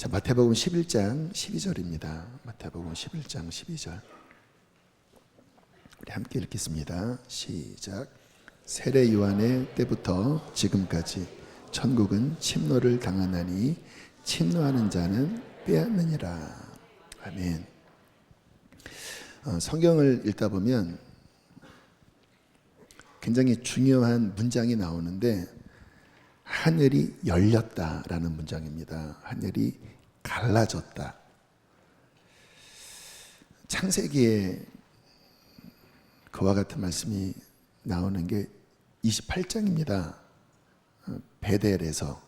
자, 마태복음 11장 12절입니다. 마태복음 11장 12절. 우리 함께 읽겠습니다. 시작. 세례 요한의 때부터 지금까지 천국은 침노를 당하나니 침노하는 자는 빼앗느니라. 아멘. 성경을 읽다 보면 굉장히 중요한 문장이 나오는데 하늘이 열렸다라는 문장입니다. 하늘이 갈라졌다. 창세기에 그와 같은 말씀이 나오는 게 28장입니다. 베델에서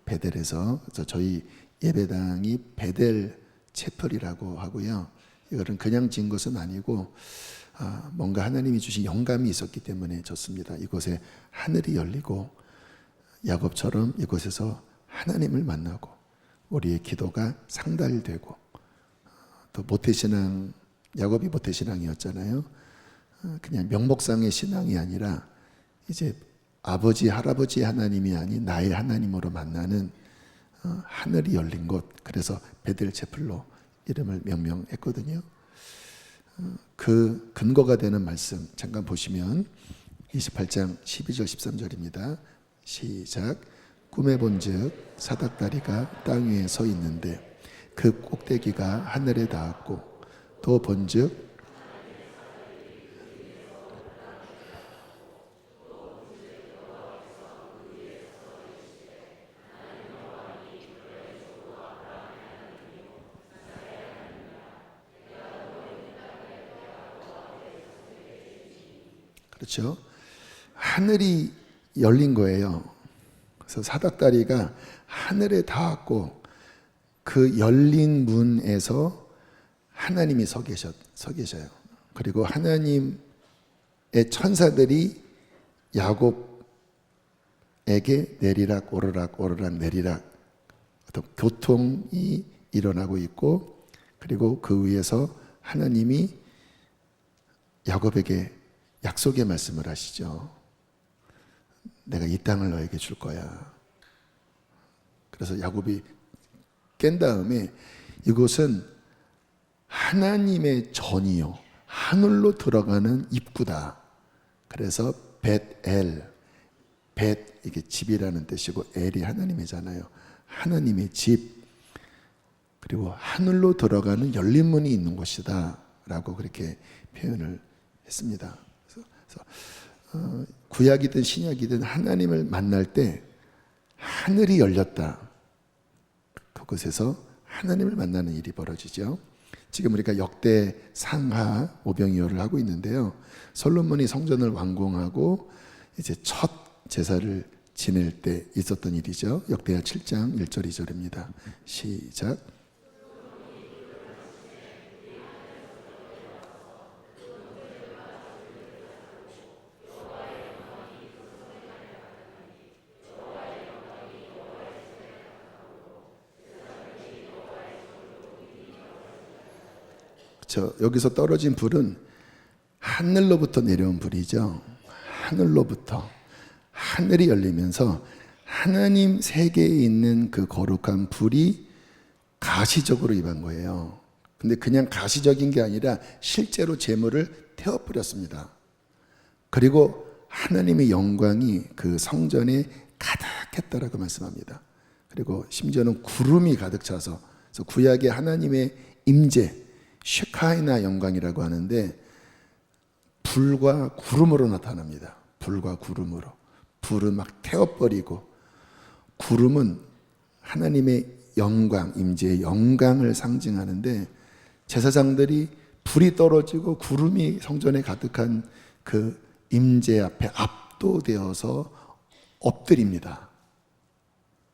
그래서 저희 예배당이 베델 채플이라고 하고요. 이거는 그냥 지은 것은 아니고 뭔가 하나님이 주신 영감이 있었기 때문에 졌습니다. 이곳에 하늘이 열리고 야곱처럼 이곳에서 하나님을 만나고 우리의 기도가 상달되고 또 모태신앙, 야곱이 모태신앙이었잖아요. 그냥 명목상의 신앙이 아니라 이제 아버지, 할아버지 하나님이 아닌 나의 하나님으로 만나는 하늘이 열린 곳, 그래서 베델 채플로 이름을 명명했거든요. 그 근거가 되는 말씀 잠깐 보시면 28장 12절 13절입니다. 시작. 꿈에 본즉 사닥다리가 땅 위에 서 있는데 그 꼭대기가 하늘에 닿았고 또 본즉 그렇죠. 하늘이 열린 거예요. 그래서 사닥다리가 하늘에 닿았고 그 열린 문에서 하나님이 서 계셔요. 그리고 하나님의 천사들이 야곱에게 내리락 오르락 오르락 내리락 어떤 교통이 일어나고 있고, 그리고 그 위에서 하나님이 야곱에게 약속의 말씀을 하시죠. 내가 이 땅을 너에게 줄 거야. 그래서 야곱이 깬 다음에 이곳은 하나님의 전이요, 하늘로 들어가는 입구다. 그래서 벳엘, 벳 이게 집이라는 뜻이고 엘이 하나님이잖아요. 하나님의 집, 그리고 하늘로 들어가는 열린 문이 있는 곳이다 라고 그렇게 표현을 했습니다. 그래서 구약이든 신약이든 하나님을 만날 때 하늘이 열렸다. 그곳에서 하나님을 만나는 일이 벌어지죠. 지금 우리가 역대 상하 오병이어를 하고 있는데요. 솔로몬이 성전을 완공하고 이제 첫 제사를 지낼 때 있었던 일이죠. 역대하 7장 1절 2절입니다. 시작. 여기서 떨어진 불은 하늘로부터 내려온 불이죠. 하늘로부터 하늘이 열리면서 하나님 세계에 있는 그 거룩한 불이 가시적으로 임한 거예요. 근데 그냥 가시적인 게 아니라 실제로 제물을 태워버렸습니다. 그리고 하나님의 영광이 그 성전에 가득했다라고 말씀합니다. 그리고 심지어는 구름이 가득 차서, 그래서 구약의 하나님의 임재, 쉐카이나 영광이라고 하는데 불과 구름으로 나타납니다. 불과 구름으로. 불은 막 태워버리고, 구름은 하나님의 영광, 임재의 영광을 상징하는데 제사장들이 불이 떨어지고 구름이 성전에 가득한 그 임재 앞에 압도되어서 엎드립니다.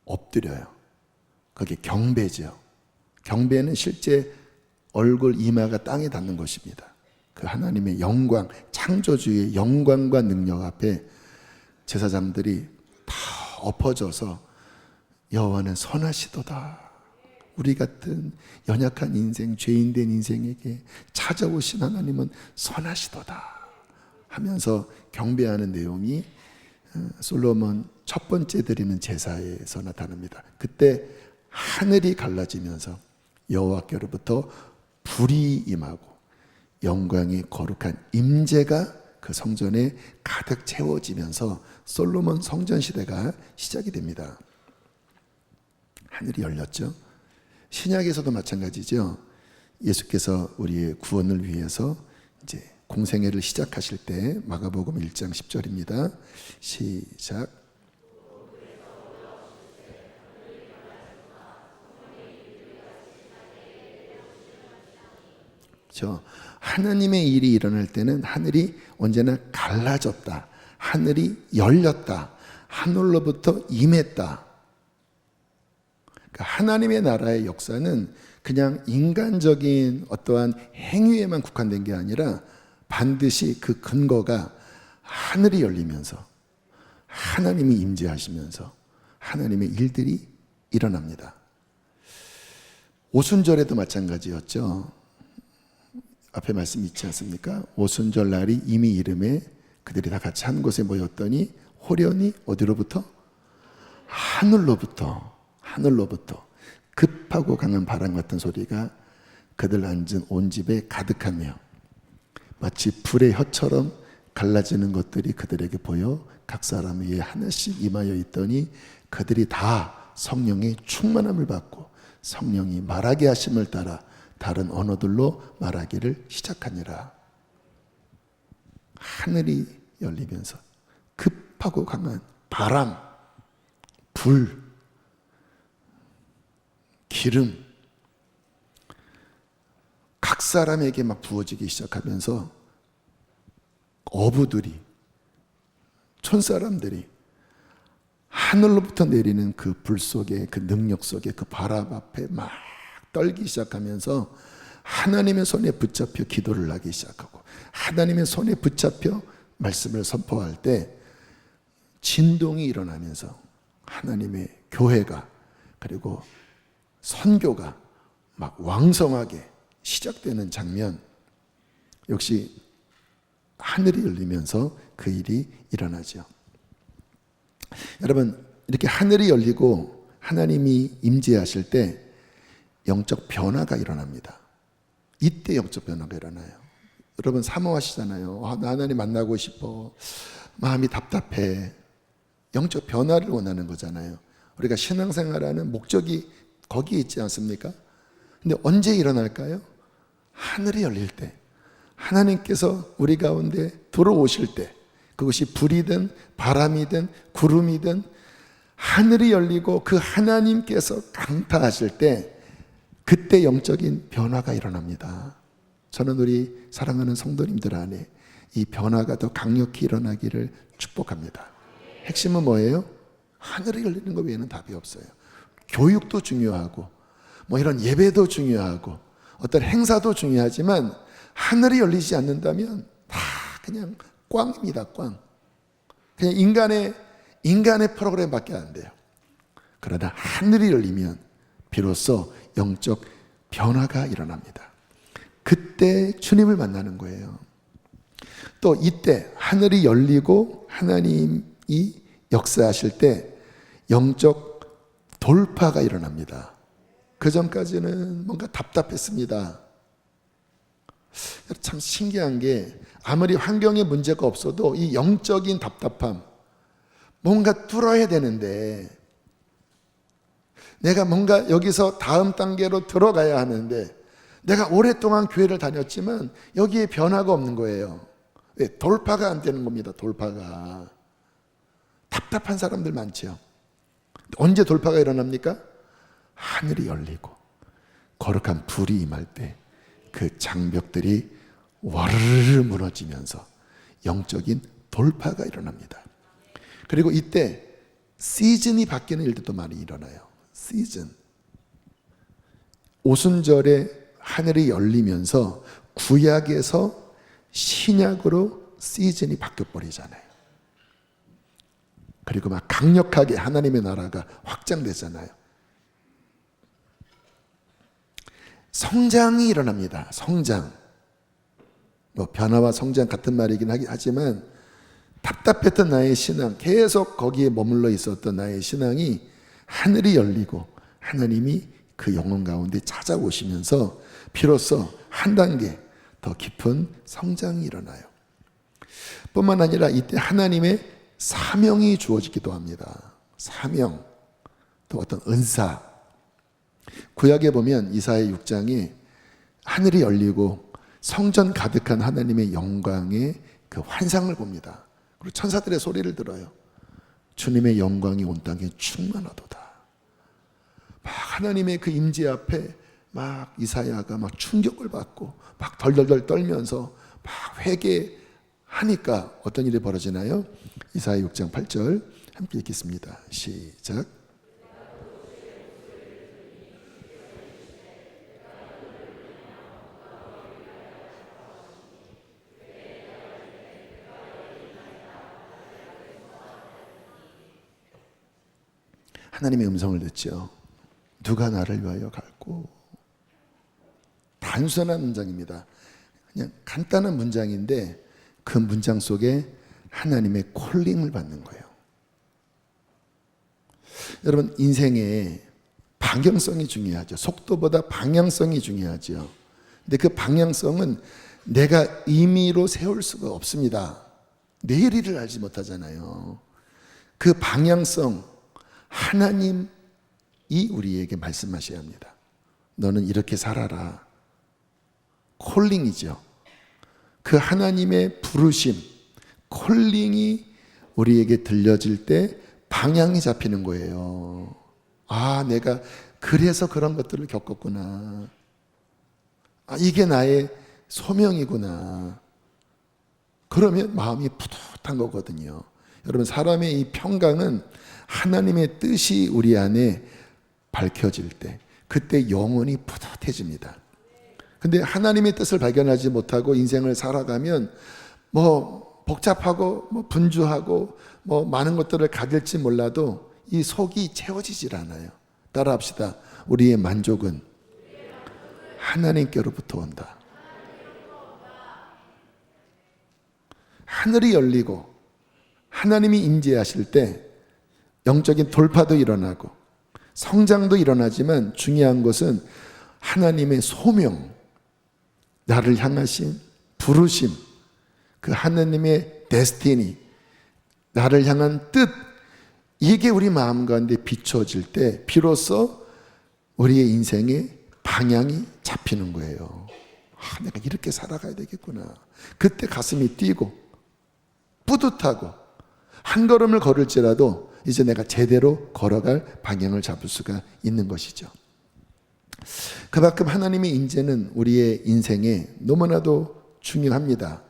엎드려요. 그게 경배죠. 경배는 실제 얼굴 이마가 땅에 닿는 것입니다. 그 하나님의 영광, 창조주의 영광과 능력 앞에 제사장들이 다 엎어져서 여호와는 선하시도다. 우리 같은 연약한 인생, 죄인된 인생에게 찾아오신 하나님은 선하시도다 하면서 경배하는 내용이 솔로몬 첫 번째 드리는 제사에서 나타납니다. 그때 하늘이 갈라지면서 여호와께로부터 불이 임하고 영광이 거룩한 임재가 그 성전에 가득 채워지면서 솔로몬 성전 시대가 시작이 됩니다. 하늘이 열렸죠. 신약에서도 마찬가지죠. 예수께서 우리의 구원을 위해서 이제 공생애를 시작하실 때 마가복음 1장 10절입니다. 시작. 하나님의 일이 일어날 때는 하늘이 언제나 갈라졌다. 하늘이 열렸다. 하늘로부터 임했다. 그러니까 하나님의 나라의 역사는 그냥 인간적인 어떠한 행위에만 국한된 게 아니라 반드시 그 근거가 하늘이 열리면서 하나님이 임재하시면서 하나님의 일들이 일어납니다. 오순절에도 마찬가지였죠. 앞에 말씀 있지 않습니까? 오순절 날이 이미 이름에 그들이 다 같이 한 곳에 모였더니 호련히 어디로부터? 하늘로부터 급하고 강한 바람 같은 소리가 그들 앉은 온 집에 가득하며 마치 불의 혀처럼 갈라지는 것들이 그들에게 보여 각 사람 위에 하나씩 임하여 있더니 그들이 다 성령의 충만함을 받고 성령이 말하게 하심을 따라 다른 언어들로 말하기를 시작하니라. 하늘이 열리면서 급하고 강한 바람, 불, 기름 각 사람에게 막 부어지기 시작하면서 어부들이, 촌사람들이 하늘로부터 내리는 그 불 속에, 그 능력 속에, 그 바람 앞에 막 떨기 시작하면서 하나님의 손에 붙잡혀 기도를 하기 시작하고 하나님의 손에 붙잡혀 말씀을 선포할 때 진동이 일어나면서 하나님의 교회가 그리고 선교가 막 왕성하게 시작되는 장면, 역시 하늘이 열리면서 그 일이 일어나죠. 여러분, 이렇게 하늘이 열리고 하나님이 임재하실 때 영적 변화가 일어납니다. 이때 영적 변화가 일어나요. 여러분 사모하시잖아요. 나 하나님 만나고 싶어. 마음이 답답해. 영적 변화를 원하는 거잖아요. 우리가 신앙생활하는 목적이 거기에 있지 않습니까? 근데 언제 일어날까요? 하늘이 열릴 때, 하나님께서 우리 가운데 들어오실 때, 그것이 불이든 바람이든 구름이든 하늘이 열리고 그 하나님께서 강타하실 때 그때 영적인 변화가 일어납니다. 저는 우리 사랑하는 성도님들 안에 이 변화가 더 강력히 일어나기를 축복합니다. 핵심은 뭐예요? 하늘이 열리는 것 외에는 답이 없어요. 교육도 중요하고 뭐 이런 예배도 중요하고 어떤 행사도 중요하지만 하늘이 열리지 않는다면 다 그냥 꽝입니다. 꽝. 그냥 인간의 프로그램밖에 안 돼요. 그러나 하늘이 열리면 비로소 영적 변화가 일어납니다. 그때 주님을 만나는 거예요. 또 이때 하늘이 열리고 하나님이 역사하실 때 영적 돌파가 일어납니다. 그 전까지는 뭔가 답답했습니다. 참 신기한 게 아무리 환경에 문제가 없어도 이 영적인 답답함, 뭔가 뚫어야 되는데 내가 뭔가 여기서 다음 단계로 들어가야 하는데 내가 오랫동안 교회를 다녔지만 여기에 변화가 없는 거예요. 왜? 돌파가 안 되는 겁니다. 돌파가. 답답한 사람들 많죠. 언제 돌파가 일어납니까? 하늘이 열리고 거룩한 불이 임할 때 그 장벽들이 와르르 무너지면서 영적인 돌파가 일어납니다. 그리고 이때 시즌이 바뀌는 일들도 많이 일어나요. 시즌. 오순절에 하늘이 열리면서 구약에서 신약으로 시즌이 바뀌어버리잖아요. 그리고 막 강력하게 하나님의 나라가 확장되잖아요. 성장이 일어납니다. 성장. 뭐 변화와 성장 같은 말이긴 하지만 답답했던 나의 신앙, 계속 거기에 머물러 있었던 나의 신앙이 하늘이 열리고 하나님이 그 영혼 가운데 찾아오시면서 비로소 한 단계 더 깊은 성장이 일어나요. 뿐만 아니라 이때 하나님의 사명이 주어지기도 합니다. 사명, 또 어떤 은사. 구약에 보면 이사야 6장에 하늘이 열리고 성전 가득한 하나님의 영광의 그 환상을 봅니다. 그리고 천사들의 소리를 들어요. 주님의 영광이 온 땅에 충만하도다. 막 하나님의 그 임재 앞에 막 이사야가 막 충격을 받고 막 덜덜덜 떨면서 막 회개하니까 어떤 일이 벌어지나요? 이사야 6장 8절 함께 읽겠습니다. 시작. 하나님의 음성을 듣죠. 누가 나를 위하여 갈고. 단순한 문장입니다. 그냥 간단한 문장인데 그 문장 속에 하나님의 콜링을 받는 거예요. 여러분, 인생에 방향성이 중요하죠. 속도보다 방향성이 중요하죠. 근데 그 방향성은 내가 임의로 세울 수가 없습니다. 내일을 알지 못하잖아요. 그 방향성, 하나님이 우리에게 말씀하셔야 합니다. 너는 이렇게 살아라. 콜링이죠. 그 하나님의 부르심, 콜링이 우리에게 들려질 때 방향이 잡히는 거예요. 아, 내가 그래서 그런 것들을 겪었구나. 아, 이게 나의 소명이구나. 그러면 마음이 푸듯한 거거든요. 여러분, 사람의 이 평강은 하나님의 뜻이 우리 안에 밝혀질 때, 그때 영혼이 푸듯해집니다. 근데 하나님의 뜻을 발견하지 못하고 인생을 살아가면 뭐 복잡하고 뭐 분주하고 뭐 많은 것들을 가질지 몰라도 이 속이 채워지질 않아요. 따라합시다. 우리의 만족은 하나님께로부터 온다. 하늘이 열리고 하나님이 임재하실 때 영적인 돌파도 일어나고 성장도 일어나지만 중요한 것은 하나님의 소명, 나를 향하신 부르심, 그 하나님의 데스티니, 나를 향한 뜻, 이게 우리 마음 가운데 비춰질 때 비로소 우리의 인생의 방향이 잡히는 거예요. 아, 내가 이렇게 살아가야 되겠구나. 그때 가슴이 뛰고 뿌듯하고 한 걸음을 걸을지라도 이제 내가 제대로 걸어갈 방향을 잡을 수가 있는 것이죠. 그만큼 하나님의 인재는 우리의 인생에 너무나도 중요합니다.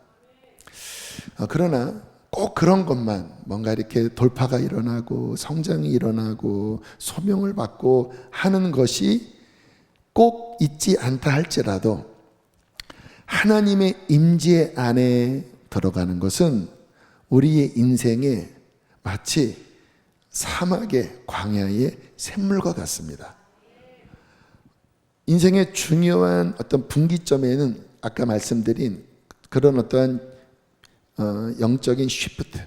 그러나 꼭 그런 것만 뭔가 이렇게 돌파가 일어나고 성장이 일어나고 소명을 받고 하는 것이 꼭 있지 않다 할지라도 하나님의 임재 안에 들어가는 것은 우리의 인생에 마치 사막의 광야의 샘물과 같습니다. 인생의 중요한 어떤 분기점에는 아까 말씀드린 그런 어떠한 영적인 쉬프트,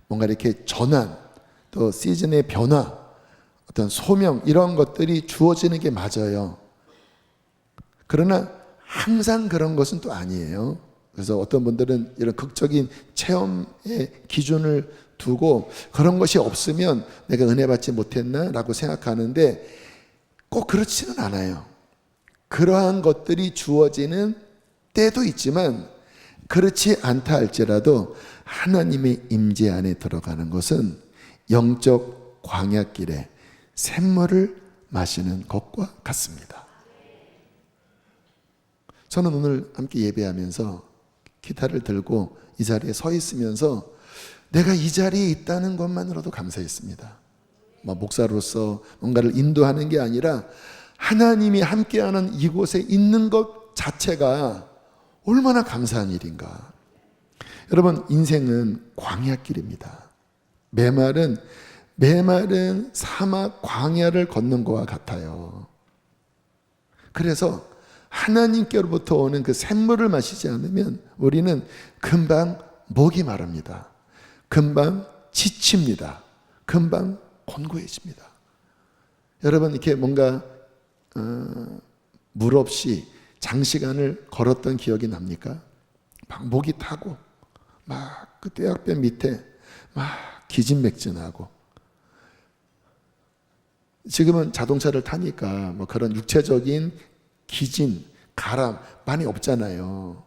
뭔가 이렇게 전환, 또 시즌의 변화, 어떤 소명, 이런 것들이 주어지는 게 맞아요. 그러나 항상 그런 것은 또 아니에요. 그래서 어떤 분들은 이런 극적인 체험의 기준을 두고 그런 것이 없으면 내가 은혜 받지 못했나? 라고 생각하는데 꼭 그렇지는 않아요. 그러한 것들이 주어지는 때도 있지만 그렇지 않다 할지라도 하나님의 임재 안에 들어가는 것은 영적 광야길에 샘물을 마시는 것과 같습니다. 저는 오늘 함께 예배하면서 기타를 들고 이 자리에 서 있으면서 내가 이 자리에 있다는 것만으로도 감사했습니다. 목사로서 뭔가를 인도하는 게 아니라 하나님이 함께하는 이곳에 있는 것 자체가 얼마나 감사한 일인가. 여러분, 인생은 광야길입니다. 메마른 사막 광야를 걷는 것과 같아요. 그래서 하나님께로부터 오는 그 샘물을 마시지 않으면 우리는 금방 목이 마릅니다. 금방 지칩니다. 금방 곤고해집니다. 여러분 이렇게 뭔가 물 없이 장시간을 걸었던 기억이 납니까? 막 목이 타고 막 그 떼약볕 밑에 막 기진맥진하고, 지금은 자동차를 타니까 뭐 그런 육체적인 기진, 가람 많이 없잖아요.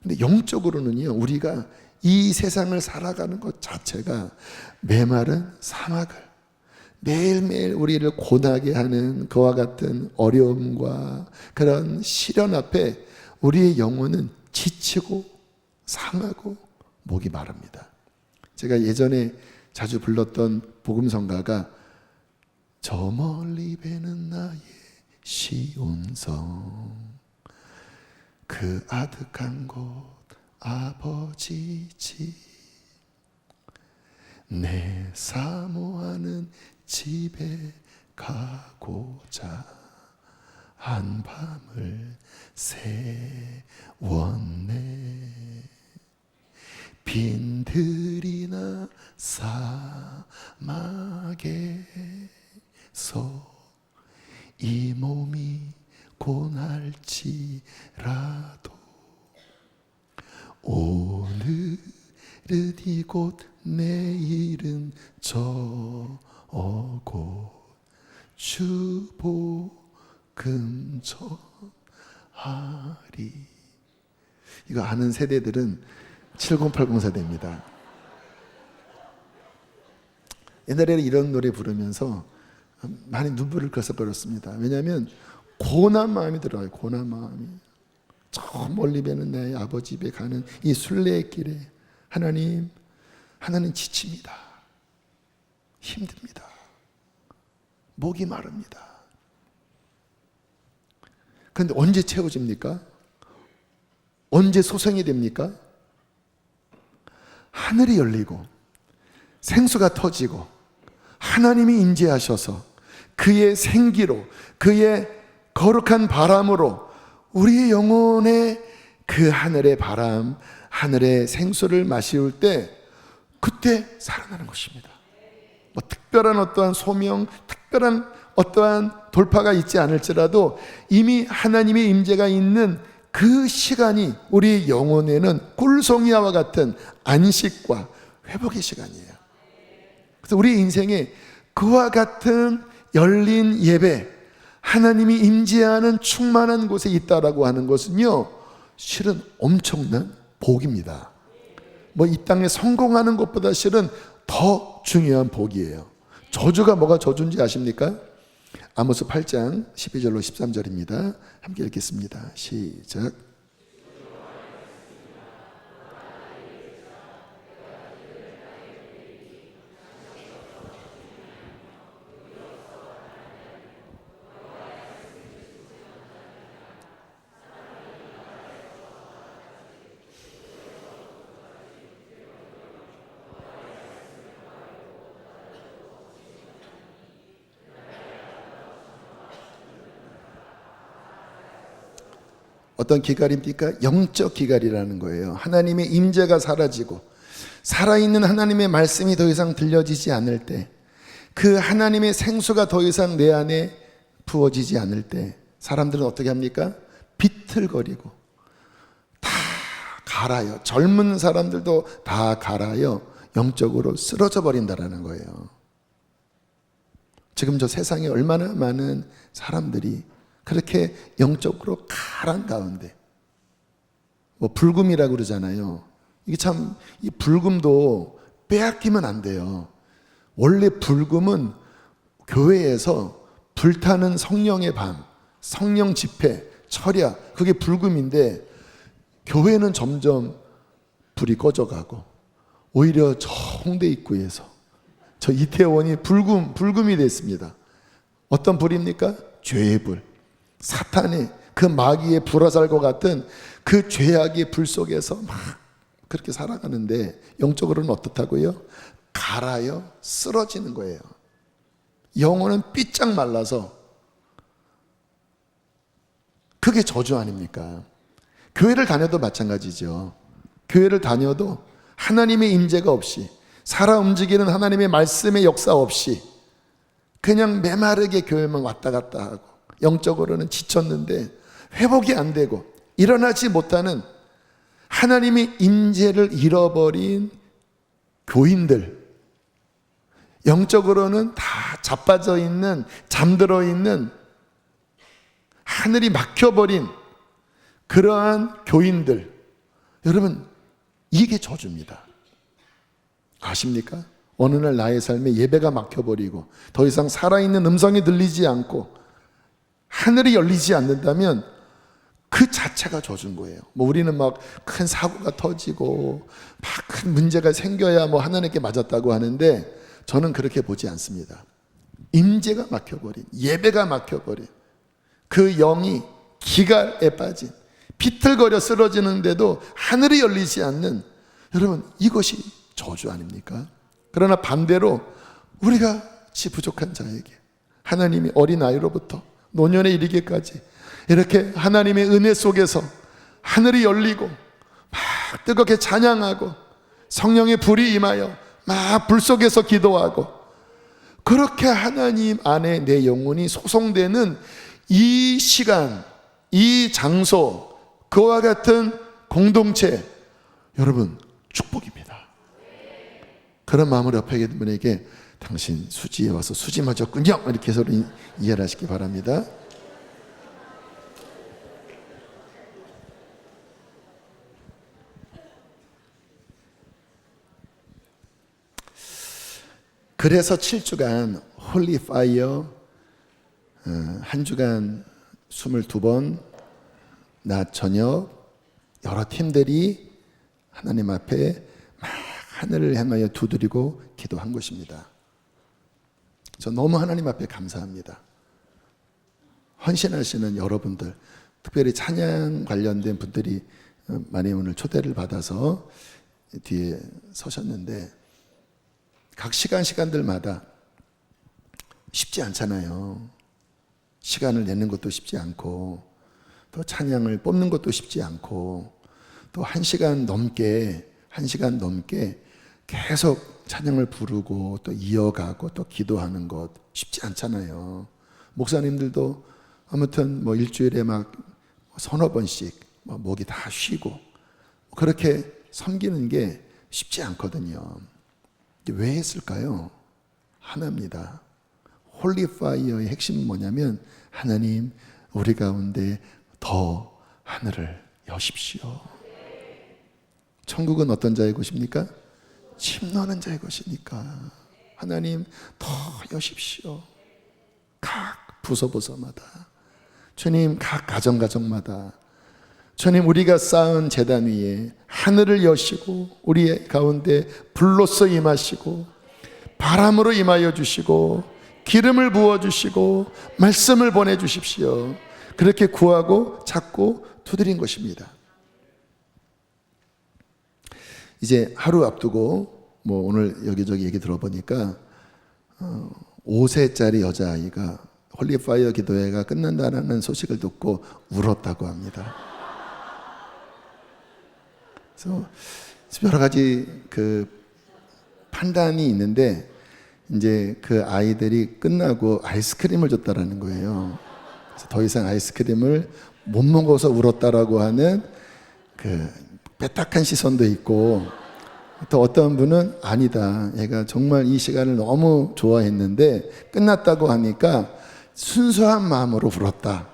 근데 영적으로는요, 우리가 이 세상을 살아가는 것 자체가 메마른 사막을 매일매일 우리를 고나게 하는 그와 같은 어려움과 그런 시련 앞에 우리의 영혼은 지치고 상하고 목이 마릅니다. 제가 예전에 자주 불렀던 복음성가가 저 멀리 배는 나의 시온성, 그 아득한 곳 아버지 집, 내 사모하는 집에 가고자 한밤을 새웠네. 빈들이나 사막에서 이 몸이 고날지라도 오늘은 이곳 내일은 저곳 주복음 전하리. 이거 아는 세대들은 7080 세대입니다. 옛날에는 이런 노래 부르면서 많이 눈물을 글썽거렸습니다. 왜냐하면 고난 마음이 들어요. 고난 마음이. 저 멀리 배는 내 아버지 집에 가는 이 순례의 길에 하나님 지칩니다. 힘듭니다. 목이 마릅니다. 그런데 언제 채워집니까? 언제 소생이 됩니까? 하늘이 열리고 생수가 터지고 하나님이 임재하셔서 그의 생기로, 그의 거룩한 바람으로 우리의 영혼에 그 하늘의 바람, 하늘의 생수를 마실 때 그때 살아나는 것입니다. 뭐 특별한 어떠한 소명, 특별한 어떠한 돌파가 있지 않을지라도 이미 하나님의 임재가 있는 그 시간이 우리 영혼에는 꿀송이와 같은 안식과 회복의 시간이에요. 그래서 우리 인생에 그와 같은 열린 예배, 하나님이 임재하는 충만한 곳에 있다라고 하는 것은요, 실은 엄청난 복입니다. 뭐 이 땅에 성공하는 것보다 실은 더 중요한 복이에요. 저주가 뭐가 저주인지 아십니까? 아모스 8장 12절로 13절입니다. 함께 읽겠습니다. 시작. 어떤 기갈입니까? 영적 기갈이라는 거예요. 하나님의 임재가 사라지고 살아있는 하나님의 말씀이 더 이상 들려지지 않을 때, 그 하나님의 생수가 더 이상 내 안에 부어지지 않을 때 사람들은 어떻게 합니까? 비틀거리고 다 갈아요. 젊은 사람들도 다 갈아요. 영적으로 쓰러져 버린다라는 거예요. 지금 저 세상에 얼마나 많은 사람들이 그렇게 영적으로 가란 가운데, 뭐 불금이라고 그러잖아요. 이게 참, 이 불금도 빼앗기면 안 돼요. 원래 불금은 교회에서 불타는 성령의 밤, 성령 집회, 철야, 그게 불금인데, 교회는 점점 불이 꺼져가고 오히려 저 홍대 입구에서 저 이태원이 불금이 됐습니다. 어떤 불입니까? 죄의 불. 사탄의 그 마귀의 불화살과 같은 그 죄악의 불 속에서 막 그렇게 살아가는데, 영적으로는 어떻다고요? 갈아요, 쓰러지는 거예요. 영혼은 삐짝 말라서. 그게 저주 아닙니까? 교회를 다녀도 마찬가지죠. 교회를 다녀도 하나님의 임재가 없이, 살아 움직이는 하나님의 말씀의 역사 없이 그냥 메마르게 교회만 왔다 갔다 하고 영적으로는 지쳤는데 회복이 안 되고 일어나지 못하는 하나님의 임재를 잃어버린 교인들, 영적으로는 다 자빠져 있는, 잠들어 있는, 하늘이 막혀버린 그러한 교인들, 여러분, 이게 저주입니다. 아십니까? 어느 날 나의 삶에 예배가 막혀버리고 더 이상 살아있는 음성이 들리지 않고 하늘이 열리지 않는다면 그 자체가 저주인 거예요. 우리는 막 큰 사고가 터지고 막 큰 문제가 생겨야 하나님께 맞았다고 하는데 저는 그렇게 보지 않습니다. 임재가 막혀버린, 예배가 막혀버린 그 영이 기갈에 빠진, 비틀거려 쓰러지는데도 하늘이 열리지 않는, 여러분, 이것이 저주 아닙니까? 그러나 반대로 우리가 지 부족한 자에게 하나님이 어린아이로부터 노년에 이르기까지 이렇게 하나님의 은혜 속에서 하늘이 열리고 막 뜨겁게 찬양하고 성령의 불이 임하여 막 불 속에서 기도하고 그렇게 하나님 안에 내 영혼이 소송되는 이 시간, 이 장소, 그와 같은 공동체, 여러분, 축복입니다. 그런 마음으로 옆에 계신 분에게 당신 수지에 와서 수지 맞았군요, 이렇게 서로 이해를 하시기 바랍니다. 그래서 7주간 홀리 파이어, 한 주간 22번 낮 저녁 여러 팀들이 하나님 앞에 막 하늘을 향하여 두드리고 기도한 것입니다. 저 너무 하나님 앞에 감사합니다. 헌신하시는 여러분들, 특별히 찬양 관련된 분들이 많이 오늘 초대를 받아서 뒤에 서셨는데 각 시간들마다 쉽지 않잖아요. 시간을 내는 것도 쉽지 않고 또 찬양을 뽑는 것도 쉽지 않고 또 1시간 넘게 계속 찬양을 부르고 또 이어가고 또 기도하는 것 쉽지 않잖아요. 목사님들도 아무튼 일주일에 막 서너 번씩 목이 다 쉬고 그렇게 섬기는 게 쉽지 않거든요. 왜 했을까요? 하나입니다. 홀리파이어의 핵심은 뭐냐면 하나님, 우리 가운데 더 하늘을 여십시오. 천국은 어떤 자의 곳입니까? 침노하는 자의 것이니까 하나님 더 여십시오. 각 부서마다, 주님, 각 가정마다, 주님, 우리가 쌓은 제단 위에 하늘을 여시고 우리의 가운데 불로써 임하시고 바람으로 임하여 주시고 기름을 부어주시고 말씀을 보내주십시오. 그렇게 구하고 찾고 두드린 것입니다. 이제 하루 앞두고 오늘 여기저기 얘기 들어보니까 5세짜리 여자아이가 홀리파이어 기도회가 끝난다는 소식을 듣고 울었다고 합니다. 그래서 여러 가지 그 판단이 있는데 이제 그 아이들이 끝나고 아이스크림을 줬다라는 거예요. 그래서 더 이상 아이스크림을 못 먹어서 울었다라고 하는 그 빼딱한 시선도 있고, 또 어떤 분은 아니다, 얘가 정말 이 시간을 너무 좋아했는데 끝났다고 하니까 순수한 마음으로 울었다.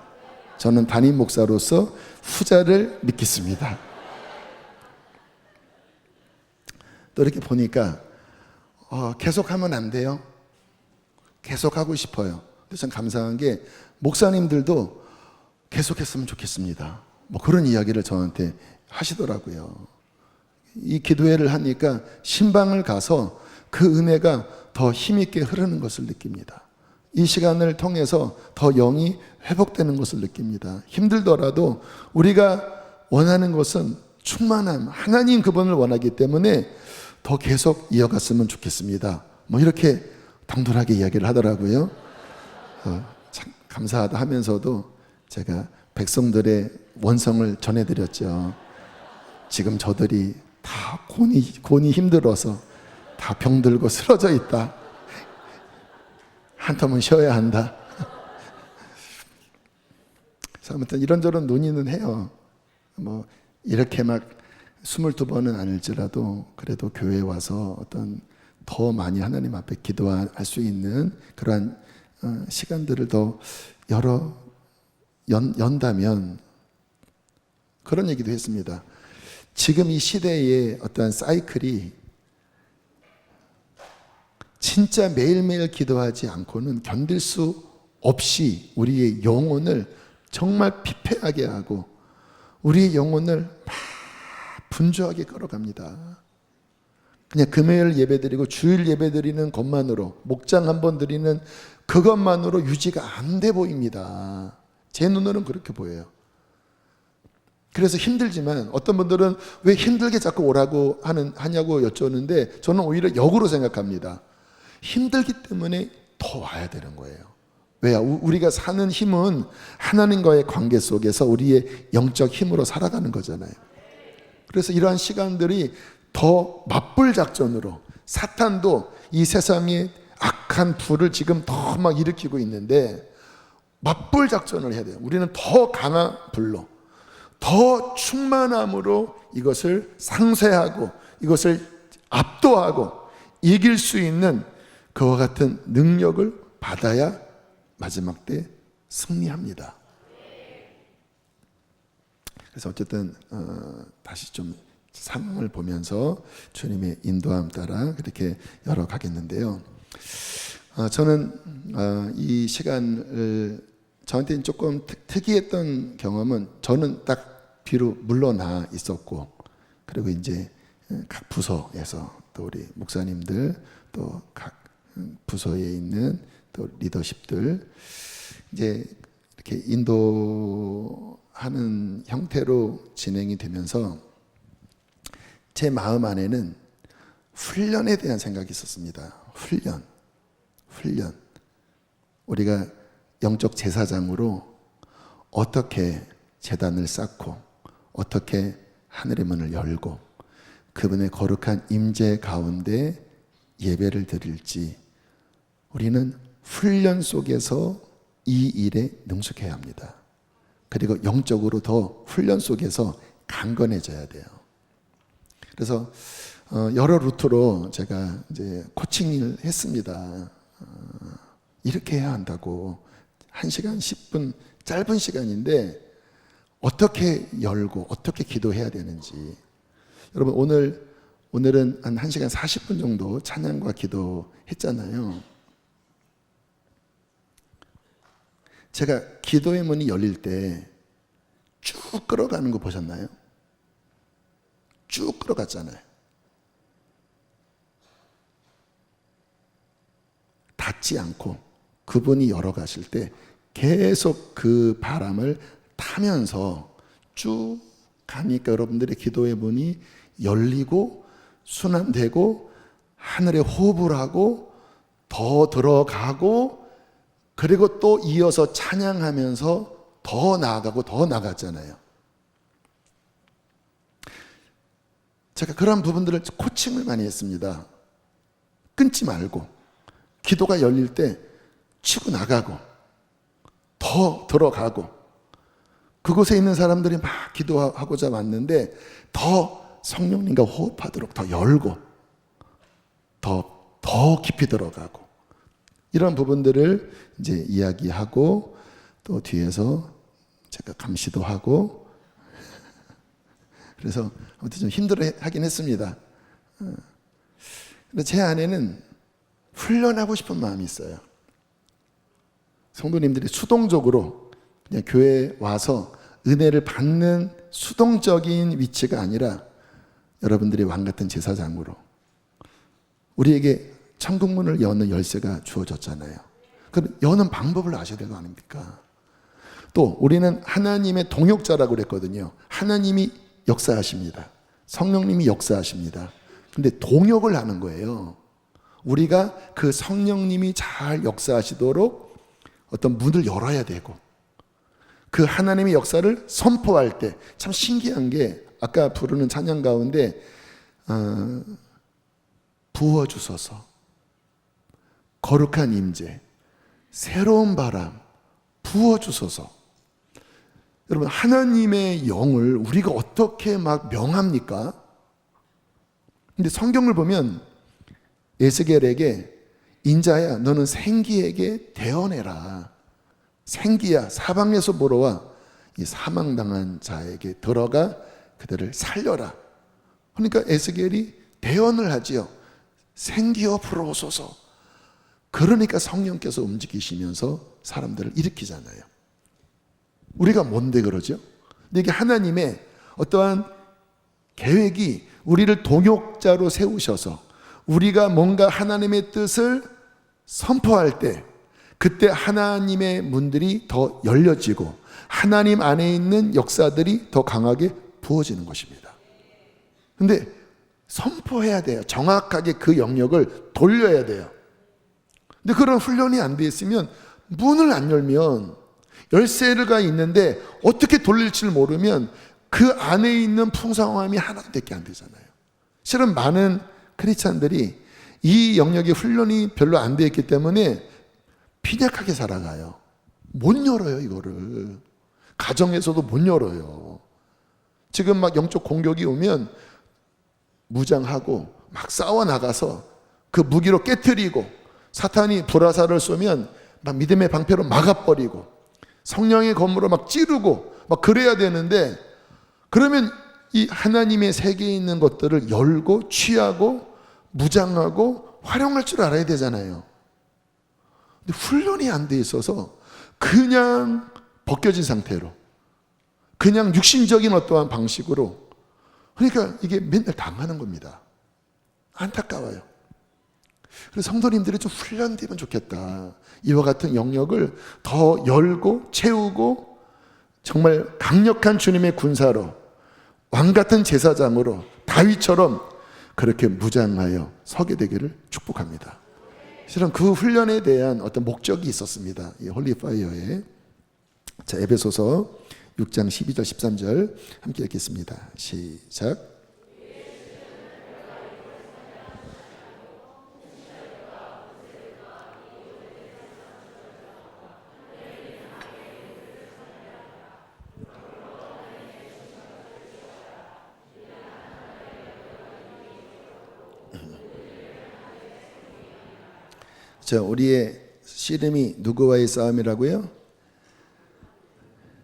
저는 담임 목사로서 후자를 믿겠습니다. 또 이렇게 보니까 계속하면 안 돼요? 계속하고 싶어요. 근데 참 감사한 게 목사님들도 계속했으면 좋겠습니다, 그런 이야기를 저한테 하시더라고요. 이 기도회를 하니까 신방을 가서 그 은혜가 더 힘있게 흐르는 것을 느낍니다. 이 시간을 통해서 더 영이 회복되는 것을 느낍니다. 힘들더라도 우리가 원하는 것은 충만함, 하나님 그분을 원하기 때문에 더 계속 이어갔으면 좋겠습니다, 이렇게 당돌하게 이야기를 하더라고요. 참 감사하다 하면서도 제가 백성들의 원성을 전해드렸죠. 지금 저들이 다 곤이 힘들어서 다 병들고 쓰러져 있다. 한 텀은 쉬어야 한다. 그래서 아무튼 이런저런 논의는 해요. 뭐 이렇게 막 22번은 아닐지라도 그래도 교회에 와서 어떤 더 많이 하나님 앞에 기도할 수 있는 그러한 시간들을 더 연다면, 그런 얘기도 했습니다. 지금 이 시대의 어떤 사이클이 진짜 매일매일 기도하지 않고는 견딜 수 없이 우리의 영혼을 정말 피폐하게 하고 우리의 영혼을 막 분주하게 끌어갑니다. 그냥 금요일 예배드리고 주일 예배드리는 것만으로, 목장 한번 드리는 그것만으로 유지가 안 돼 보입니다. 제 눈으로는 그렇게 보여요. 그래서 힘들지만 어떤 분들은 왜 힘들게 자꾸 오라고 하냐고 여쭈는데 저는 오히려 역으로 생각합니다. 힘들기 때문에 더 와야 되는 거예요. 왜요? 우리가 사는 힘은 하나님과의 관계 속에서 우리의 영적 힘으로 살아가는 거잖아요. 그래서 이러한 시간들이 더 맞불 작전으로, 사탄도 이 세상에 악한 불을 지금 더 막 일으키고 있는데 맞불 작전을 해야 돼요. 우리는 더 강한 불로, 더 충만함으로 이것을 상쇄하고 이것을 압도하고 이길 수 있는 그와 같은 능력을 받아야 마지막 때 승리합니다. 그래서 어쨌든 다시 좀 상황을 보면서 주님의 인도함 따라 그렇게 열어가겠는데요. 저는 이 시간을, 저한테는 조금 특이했던 경험은, 저는 딱 뒤로 물러나 있었고, 그리고 이제 각 부서에서 또 우리 목사님들, 또 각 부서에 있는 또 리더십들 이제 이렇게 인도하는 형태로 진행이 되면서 제 마음 안에는 훈련에 대한 생각이 있었습니다. 훈련. 우리가 영적 제사장으로 어떻게 제단을 쌓고 어떻게 하늘의 문을 열고 그분의 거룩한 임재 가운데 예배를 드릴지, 우리는 훈련 속에서 이 일에 능숙해야 합니다. 그리고 영적으로 더 훈련 속에서 강건해져야 돼요. 그래서 여러 루트로 제가 이제 코칭을 했습니다. 이렇게 해야 한다고. 1시간 10분 짧은 시간인데 어떻게 열고 어떻게 기도해야 되는지. 여러분 오늘은 한 1시간 40분 정도 찬양과 기도했잖아요. 제가 기도의 문이 열릴 때 쭉 끌어가는 거 보셨나요? 쭉 끌어갔잖아요. 닿지 않고 그분이 열어가실 때 계속 그 바람을 타면서 쭉 가니까 여러분들의 기도의 문이 열리고 순환되고 하늘에 호흡을 하고 더 들어가고, 그리고 또 이어서 찬양하면서 더 나아가고 더 나갔잖아요. 제가 그런 부분들을 코칭을 많이 했습니다. 끊지 말고 기도가 열릴 때 치고 나가고 더 들어가고, 그곳에 있는 사람들이 막 기도하고자 왔는데 더 성령님과 호흡하도록 더 열고 더 깊이 들어가고, 이런 부분들을 이제 이야기하고 또 뒤에서 제가 감시도 하고 그래서 아무튼 좀 힘들어 하긴 했습니다. 근데 제 안에는 훈련하고 싶은 마음이 있어요. 성도님들이 수동적으로 그냥 교회에 와서 은혜를 받는 수동적인 위치가 아니라 여러분들이 왕같은 제사장으로 우리에게 천국문을 여는 열쇠가 주어졌잖아요. 그럼 여는 방법을 아셔야 되는 거 아닙니까? 또 우리는 하나님의 동역자라고 그랬거든요. 하나님이 역사하십니다. 성령님이 역사하십니다. 근데 동역을 하는 거예요. 우리가 그 성령님이 잘 역사하시도록 어떤 문을 열어야 되고, 그 하나님의 역사를 선포할 때 참 신기한 게, 아까 부르는 찬양 가운데 부어주소서, 거룩한 임재, 새로운 바람 부어주소서. 여러분, 하나님의 영을 우리가 어떻게 막 명합니까? 근데 성경을 보면 에스겔에게 인자야 너는 생기에게 대언해라. 생기야 사방에서 물어와 이 사망당한 자에게 들어가 그들을 살려라. 그러니까 에스겔이 대언을 하지요. 생기여 불어오소서. 그러니까 성령께서 움직이시면서 사람들을 일으키잖아요. 우리가 뭔데 그러죠? 근데 이게 하나님의 어떠한 계획이 우리를 동역자로 세우셔서 우리가 뭔가 하나님의 뜻을 선포할 때 그때 하나님의 문들이 더 열려지고 하나님 안에 있는 역사들이 더 강하게 부어지는 것입니다. 근데 선포해야 돼요. 정확하게 그 영역을 돌려야 돼요. 근데 그런 훈련이 안 돼 있으면 문을 안 열면 열쇠가 있는데 어떻게 돌릴지를 모르면 그 안에 있는 풍성함이 하나도 되게 안 되잖아요. 실은 많은 크리스찬들이 이 영역의 훈련이 별로 안 되어 있기 때문에 빈약하게 살아가요. 못 열어요, 이거를. 가정에서도 못 열어요. 지금 막 영적 공격이 오면 무장하고 막 싸워 나가서 그 무기로 깨트리고 사탄이 불화살을 쏘면 막 믿음의 방패로 막아버리고 성령의 검으로 막 찌르고 막 그래야 되는데 그러면 이 하나님의 세계에 있는 것들을 열고 취하고 무장하고 활용할 줄 알아야 되잖아요. 근데 훈련이 안 돼 있어서 그냥 벗겨진 상태로 그냥 육신적인 어떠한 방식으로 그러니까 이게 맨날 당하는 겁니다. 안타까워요. 그래서 성도님들이 좀 훈련되면 좋겠다. 이와 같은 영역을 더 열고 채우고 정말 강력한 주님의 군사로 왕같은 제사장으로 다윗처럼 그렇게 무장하여 서게 되기를 축복합니다. 실은 그 훈련에 대한 어떤 목적이 있었습니다. 이 홀리파이어에. 자, 에베소서 6장 12절 13절 함께 읽겠습니다. 시작. 자, 우리의 씨름이 누구와의 싸움이라고요?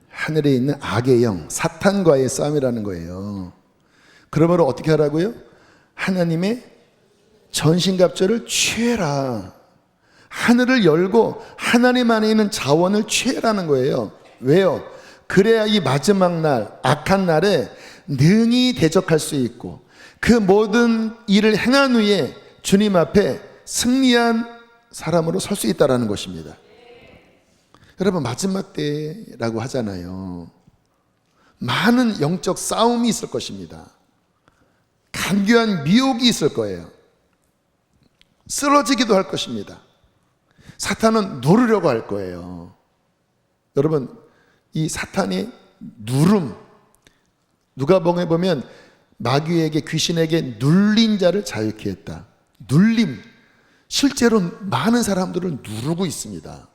하늘에 있는 악의 영, 사탄과의 싸움이라는 거예요. 그러므로 어떻게 하라고요? 하나님의 전신갑주를 취해라. 하늘을 열고 하나님 안에 있는 자원을 취해라는 거예요. 왜요? 그래야 이 마지막 날, 악한 날에 능히 대적할 수 있고 그 모든 일을 행한 후에 주님 앞에 승리한 사람으로 설 수 있다는 것입니다. 여러분, 마지막 때라고 하잖아요. 많은 영적 싸움이 있을 것입니다. 간교한 미혹이 있을 거예요. 쓰러지기도 할 것입니다. 사탄은 누르려고 할 거예요. 여러분, 이 사탄의 누름, 누가복음에 보면 마귀에게, 귀신에게 눌린 자를 자유케 했다. 눌림, 실제로 많은 사람들을 누르고 있습니다.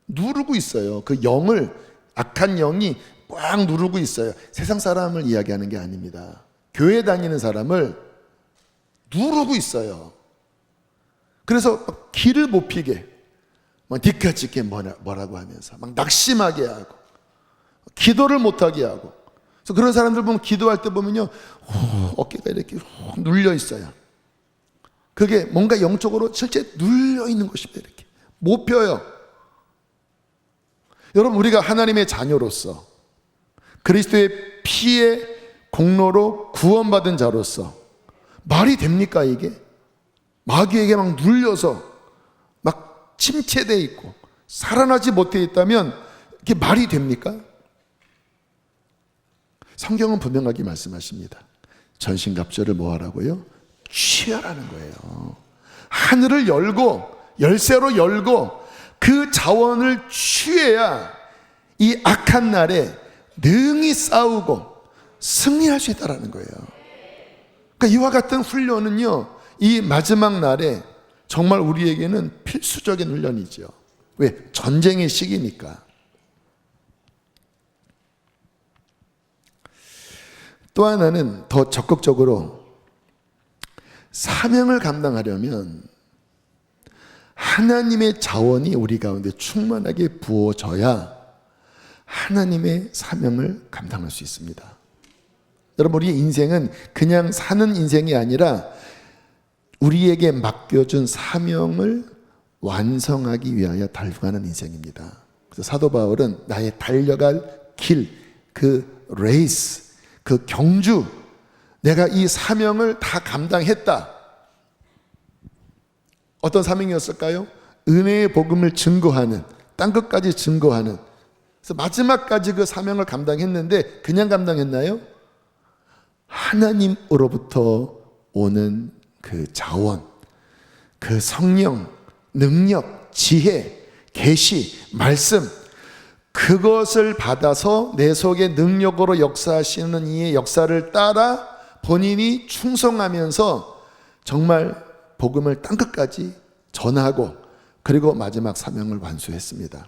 누르고 있어요. 그 영을, 악한 영이 꽉 누르고 있어요. 세상 사람을 이야기하는 게 아닙니다. 교회 다니는 사람을 누르고 있어요. 그래서 막 길을 못 피게, 막 뒤까짓게 뭐라고 하면서 막 낙심하게 하고 기도를 못하게 하고. 그래서 그런 사람들 보면 기도할 때 보면요, 어깨가 이렇게 눌려 있어요. 그게 뭔가 영적으로 실제 눌려 있는 것입니다. 이렇게 못 펴요. 여러분, 우리가 하나님의 자녀로서 그리스도의 피의 공로로 구원받은 자로서 말이 됩니까 이게? 마귀에게 막 눌려서 막 침체되어 있고 살아나지 못해 있다면 이게 말이 됩니까? 성경은 분명하게 말씀하십니다. 전신갑주를 뭐 하라고요? 취하라는 거예요. 하늘을 열고 열쇠로 열고 그 자원을 취해야 이 악한 날에 능히 싸우고 승리할 수 있다는 거예요. 그러니까 이와 같은 훈련은요, 이 마지막 날에 정말 우리에게는 필수적인 훈련이죠. 왜? 전쟁의 시기니까. 또 하나는 더 적극적으로 사명을 감당하려면 하나님의 자원이 우리 가운데 충만하게 부어져야 하나님의 사명을 감당할 수 있습니다. 여러분, 우리의 인생은 그냥 사는 인생이 아니라 우리에게 맡겨준 사명을 완성하기 위하여 달려가는 인생입니다. 그래서 사도 바울은 나의 달려갈 길, 그 레이스, 그 경주, 내가 이 사명을 다 감당했다. 어떤 사명이었을까요? 은혜의 복음을 증거하는, 땅끝까지 증거하는. 그래서 마지막까지 그 사명을 감당했는데 그냥 감당했나요? 하나님으로부터 오는 그 자원, 그 성령, 능력, 지혜, 계시, 말씀, 그것을 받아서 내 속에 능력으로 역사하시는 이의 역사를 따라 본인이 충성하면서 정말 복음을 땅끝까지 전하고 그리고 마지막 사명을 완수했습니다.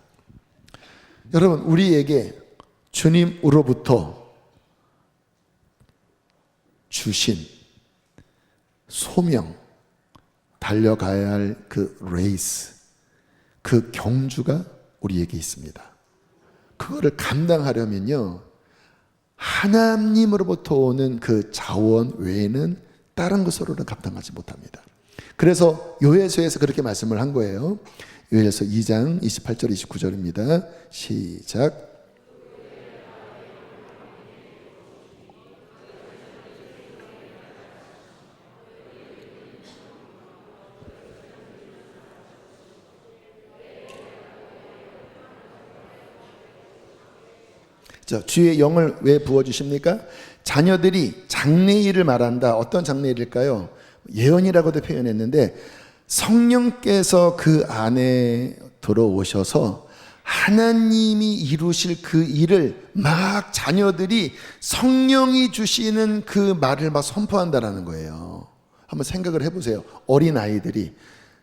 여러분, 우리에게 주님으로부터 주신 소명, 달려가야 할 그 레이스, 그 경주가 우리에게 있습니다. 그거를 감당하려면요, 하나님으로부터 오는 그 자원 외에는 다른 것으로는 감당하지 못합니다. 그래서 요해서에서 그렇게 말씀을 한 거예요. 요해서 2장 28절 29절입니다. 시작. 자, 주의 영을 왜 부어주십니까? 자녀들이 장래일을 말한다. 어떤 장래일일까요? 예언이라고도 표현했는데 성령께서 그 안에 들어오셔서 하나님이 이루실 그 일을 막 자녀들이 성령이 주시는 그 말을 막 선포한다라는 거예요. 한번 생각을 해보세요. 어린아이들이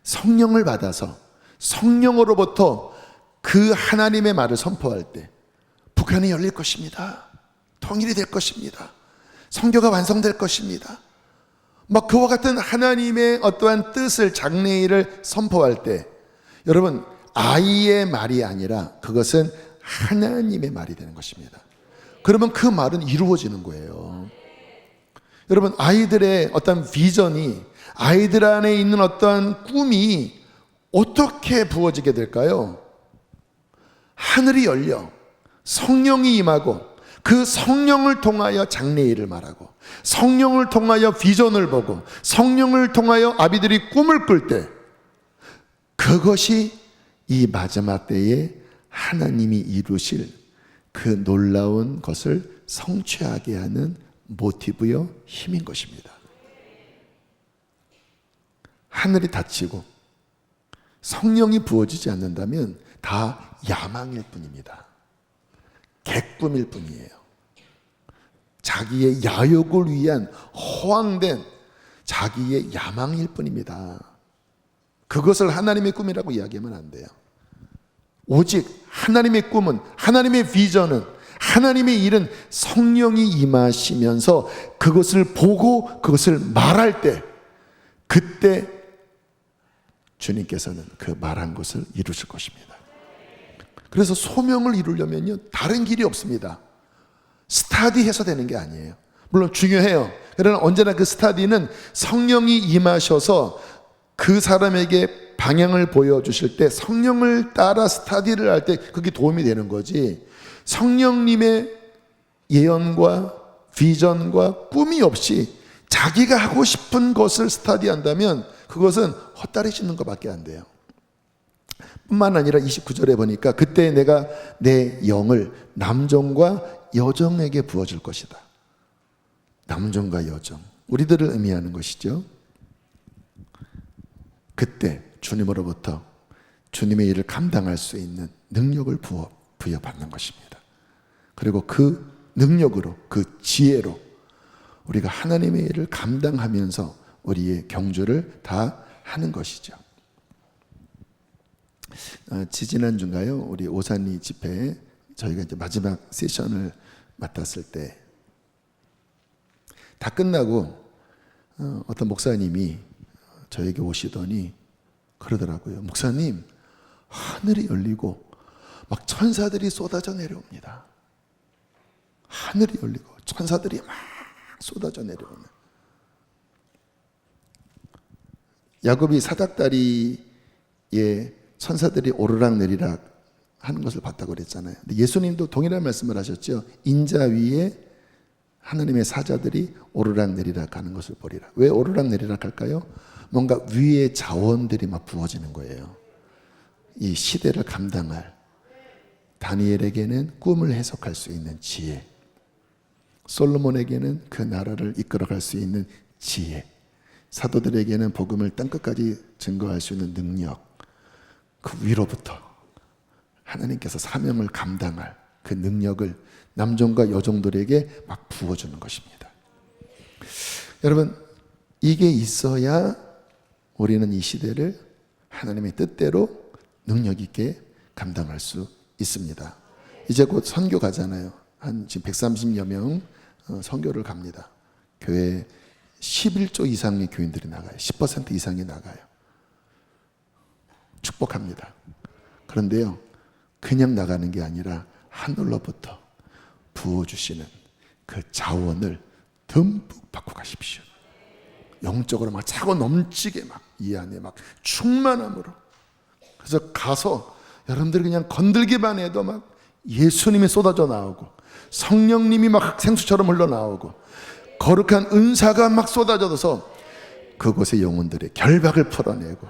성령을 받아서 성령으로부터 그 하나님의 말을 선포할 때 북한이 열릴 것입니다. 통일이 될 것입니다. 선교가 완성될 것입니다. 막 그와 같은 하나님의 어떠한 뜻을, 장래일을 선포할 때 여러분, 아이의 말이 아니라 그것은 하나님의 말이 되는 것입니다. 그러면 그 말은 이루어지는 거예요. 여러분, 아이들의 어떤 비전이, 아이들 안에 있는 어떠한 꿈이 어떻게 부어지게 될까요? 하늘이 열려 성령이 임하고 그 성령을 통하여 장래일을 말하고 성령을 통하여 비전을 보고 성령을 통하여 아비들이 꿈을 꿀 때 그것이 이 마지막 때에 하나님이 이루실 그 놀라운 것을 성취하게 하는 모티브요, 힘인 것입니다. 하늘이 닫히고 성령이 부어지지 않는다면 다 야망일 뿐입니다. 객꿈일 뿐이에요. 자기의 야욕을 위한 허황된 자기의 야망일 뿐입니다. 그것을 하나님의 꿈이라고 이야기하면 안 돼요. 오직 하나님의 꿈은, 하나님의 비전은, 하나님의 일은 성령이 임하시면서 그것을 보고 그것을 말할 때, 그때 주님께서는 그 말한 것을 이루실 것입니다. 그래서 소명을 이루려면요, 다른 길이 없습니다. 스타디해서 되는 게 아니에요. 물론 중요해요. 그러나 언제나 그 스타디는 성령이 임하셔서 그 사람에게 방향을 보여주실 때 성령을 따라 스타디를 할 때 그게 도움이 되는 거지, 성령님의 예언과 비전과 꿈이 없이 자기가 하고 싶은 것을 스타디한다면 그것은 헛다리 씹는 것밖에 안 돼요. 뿐만 아니라 29절에 보니까 그때 내가 내 영을 남종과 여종에게 부어줄 것이다. 남종과 여종, 우리들을 의미하는 것이죠. 그때 주님으로부터 주님의 일을 감당할 수 있는 능력을 부여받는 것입니다. 그리고 그 능력으로, 그 지혜로 우리가 하나님의 일을 감당하면서 우리의 경주를 다 하는 것이죠. 지지난주인가요? 우리 오산리 집회 저희가 이제 마지막 세션을 맡았을 때 다 끝나고 어떤 목사님이 저에게 오시더니 그러더라고요. 목사님, 하늘이 열리고 막 천사들이 쏟아져 내려옵니다. 하늘이 열리고 천사들이 막 쏟아져 내려오는. 야곱이 사닥다리에 천사들이 오르락 내리락 하는 것을 봤다고 그랬잖아요. 근데 예수님도 동일한 말씀을 하셨죠. 인자 위에 하나님의 사자들이 오르락 내리락 하는 것을 보리라. 왜 오르락 내리락 할까요? 뭔가 위에 자원들이 막 부어지는 거예요. 이 시대를 감당할, 다니엘에게는 꿈을 해석할 수 있는 지혜, 솔로몬에게는 그 나라를 이끌어갈 수 있는 지혜, 사도들에게는 복음을 땅끝까지 증거할 수 있는 능력, 그 위로부터 하나님께서 사명을 감당할 그 능력을 남종과 여종들에게 막 부어주는 것입니다. 여러분, 이게 있어야 우리는 이 시대를 하나님의 뜻대로 능력 있게 감당할 수 있습니다. 이제 곧 선교 가잖아요. 한 지금 130여 명 선교를 갑니다. 교회 11조 이상의 교인들이 나가요. 10% 이상이 나가요. 축복합니다. 그런데요, 그냥 나가는 게 아니라 하늘로부터 부어주시는 그 자원을 듬뿍 받고 가십시오. 영적으로 막 차고 넘치게 막 이 안에 막 충만함으로. 그래서 가서 여러분들이 그냥 건들기만 해도 막 예수님이 쏟아져 나오고 성령님이 막 생수처럼 흘러나오고 거룩한 은사가 막 쏟아져서 그곳의 영혼들의 결박을 풀어내고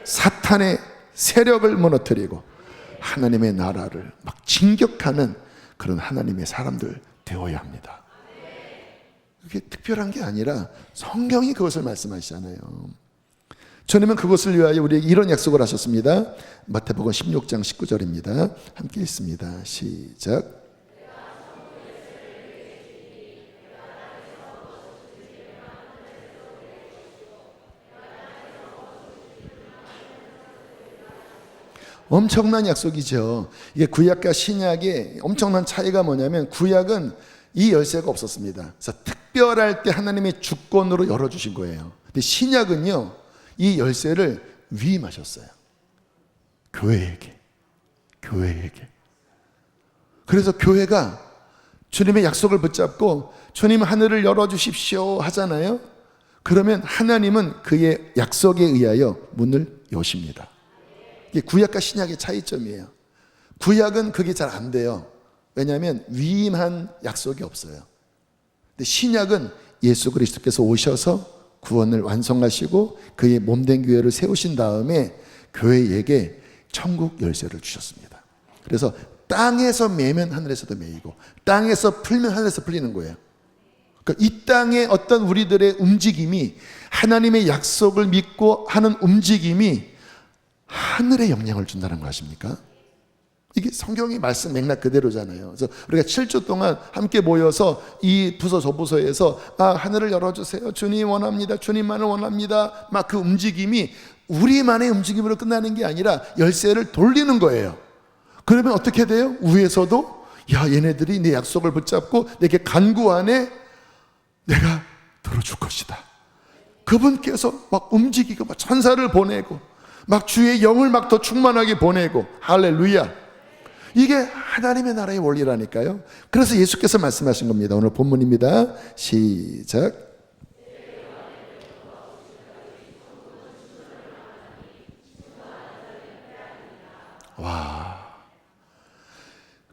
사탄의 세력을 무너뜨리고 하나님의 나라를 막 진격하는 그런 하나님의 사람들 되어야 합니다. 그게 특별한 게 아니라 성경이 그것을 말씀하시잖아요. 주님은 그것을 위하여 우리에게 이런 약속을 하셨습니다. 마태복음 16장 19절입니다. 함께 읽습니다. 시작. 엄청난 약속이죠. 이게 구약과 신약의 엄청난 차이가 뭐냐면, 구약은 이 열쇠가 없었습니다. 그래서 특별할 때 하나님의 주권으로 열어주신 거예요. 근데 신약은요, 이 열쇠를 위임하셨어요. 교회에게. 그래서 교회가 주님의 약속을 붙잡고 주님 하늘을 열어주십시오 하잖아요. 그러면 하나님은 그의 약속에 의하여 문을 여십니다. 이게 구약과 신약의 차이점이에요. 구약은 그게 잘 안 돼요. 왜냐하면 위임한 약속이 없어요. 근데 신약은 예수 그리스도께서 오셔서 구원을 완성하시고 그의 몸된 교회를 세우신 다음에 교회에게 천국 열쇠를 주셨습니다. 그래서 땅에서 매면 하늘에서도 매이고 땅에서 풀면 하늘에서 풀리는 거예요. 그러니까 이 땅에 어떤 우리들의 움직임이, 하나님의 약속을 믿고 하는 움직임이 하늘에 영향을 준다는 거 아십니까? 이게 성경의 말씀 맥락 그대로잖아요. 그래서 우리가 7주 동안 함께 모여서 이 부서 저 부서에서 하늘을 열어주세요, 주님 원합니다, 주님만을 원합니다, 막 그 움직임이 우리만의 움직임으로 끝나는 게 아니라 열쇠를 돌리는 거예요. 그러면 어떻게 돼요? 위에서도 얘네들이 내 약속을 붙잡고 내게 간구하네, 내가 들어줄 것이다. 그분께서 막 움직이고 막 천사를 보내고 막 주의 영을 막 더 충만하게 보내고, 할렐루야. 이게 하나님의 나라의 원리라니까요. 그래서 예수께서 말씀하신 겁니다. 오늘 본문입니다. 시작. 와,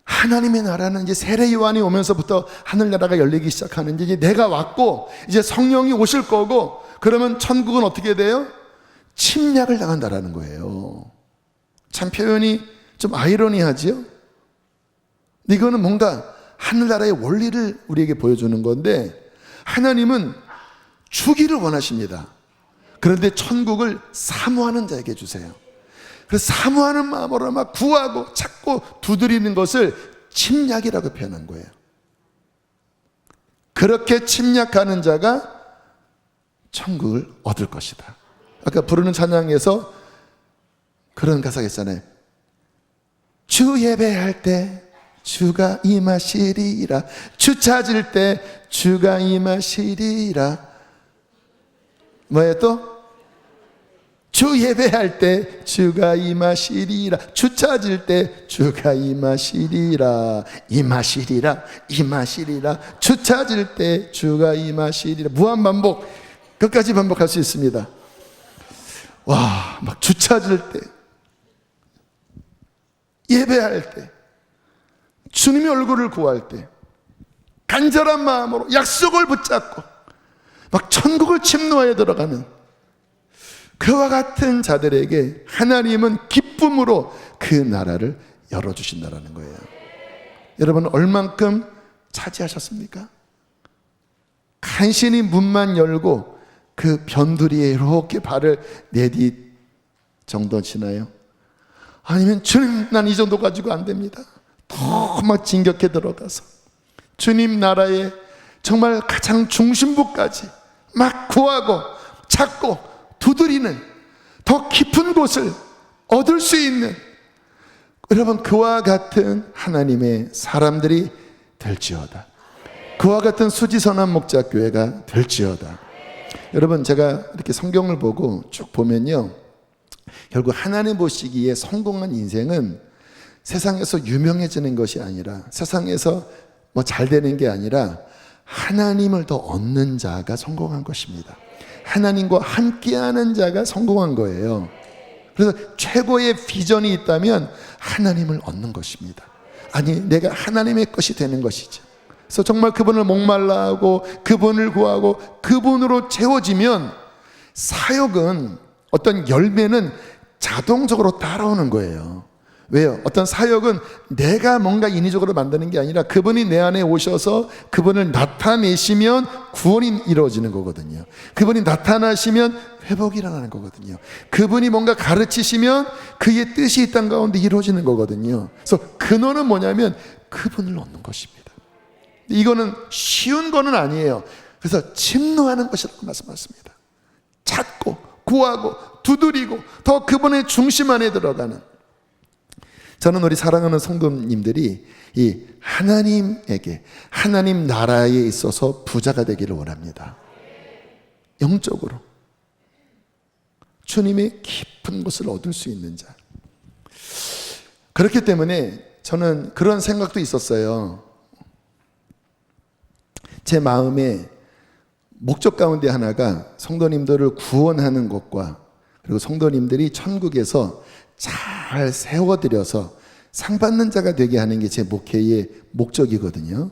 하나님의 나라는 이제 세례 요한이 오면서부터 하늘나라가 열리기 시작하는, 이제 내가 왔고 이제 성령이 오실 거고, 그러면 천국은 어떻게 돼요? 침략을 당한다라는 거예요. 참 표현이 좀 아이러니하지요? 이거는 뭔가 하늘나라의 원리를 우리에게 보여주는 건데, 하나님은 주기를 원하십니다. 그런데 천국을 사모하는 자에게 주세요. 그래서 사모하는 마음으로 막 구하고 찾고 두드리는 것을 침략이라고 표현한 거예요. 그렇게 침략하는 자가 천국을 얻을 것이다. 아까 부르는 찬양에서 그런 가사가 있잖아요. 주 예배할 때 주가 임하시리라. 주 찾을 때 주가 임하시리라. 뭐예요 또? 주 예배할 때 주가 임하시리라. 주 찾을 때 주가 임하시리라. 임하시리라. 임하시리라. 주 찾을 때 주가 임하시리라. 무한반복, 끝까지 반복할 수 있습니다. 와, 막 주 찾을 때, 예배할 때, 주님의 얼굴을 구할 때, 간절한 마음으로 약속을 붙잡고 막 천국을 침노하여 들어가는 그와 같은 자들에게 하나님은 기쁨으로 그 나라를 열어주신다는 거예요. 여러분, 얼만큼 차지하셨습니까? 간신히 문만 열고 그 변두리에 이렇게 발을 내디 정도 지나요? 아니면 주님, 난 이 정도 가지고 안 됩니다. 더 막 진격해 들어가서 주님 나라의 정말 가장 중심부까지 막 구하고 찾고 두드리는 더 깊은 곳을 얻을 수 있는, 여러분, 그와 같은 하나님의 사람들이 될지어다. 그와 같은 수지선한 목자교회가 될지어다. 여러분, 제가 이렇게 성경을 보고 쭉 보면요, 결국 하나님 보시기에 성공한 인생은 세상에서 유명해지는 것이 아니라, 세상에서 뭐 잘 되는 게 아니라 하나님을 더 얻는 자가 성공한 것입니다. 하나님과 함께하는 자가 성공한 거예요. 그래서 최고의 비전이 있다면 하나님을 얻는 것입니다. 아니, 내가 하나님의 것이 되는 것이죠. 그래서 정말 그분을 목말라 하고 그분을 구하고 그분으로 채워지면 사역은, 어떤 열매는 자동적으로 따라오는 거예요. 왜요? 어떤 사역은 내가 뭔가 인위적으로 만드는 게 아니라 그분이 내 안에 오셔서 그분을 나타내시면 구원이 이루어지는 거거든요. 그분이 나타나시면 회복이 일어나는 거거든요. 그분이 뭔가 가르치시면 그의 뜻이 이 땅 가운데 이루어지는 거거든요. 그래서 근원은 뭐냐면 그분을 얻는 것입니다. 이거는 쉬운 거는 아니에요. 그래서 침노하는 것이라고 말씀하십니다. 찾고 구하고 두드리고 더 그분의 중심 안에 들어가는, 저는 우리 사랑하는 성도님들이 이 하나님에게, 하나님 나라에 있어서 부자가 되기를 원합니다. 영적으로 주님의 깊은 곳을 얻을 수 있는 자. 그렇기 때문에 저는 그런 생각도 있었어요. 제 마음에 목적 가운데 하나가 성도님들을 구원하는 것과, 그리고 성도님들이 천국에서 잘 세워드려서 상 받는 자가 되게 하는 게 제 목회의 목적이거든요.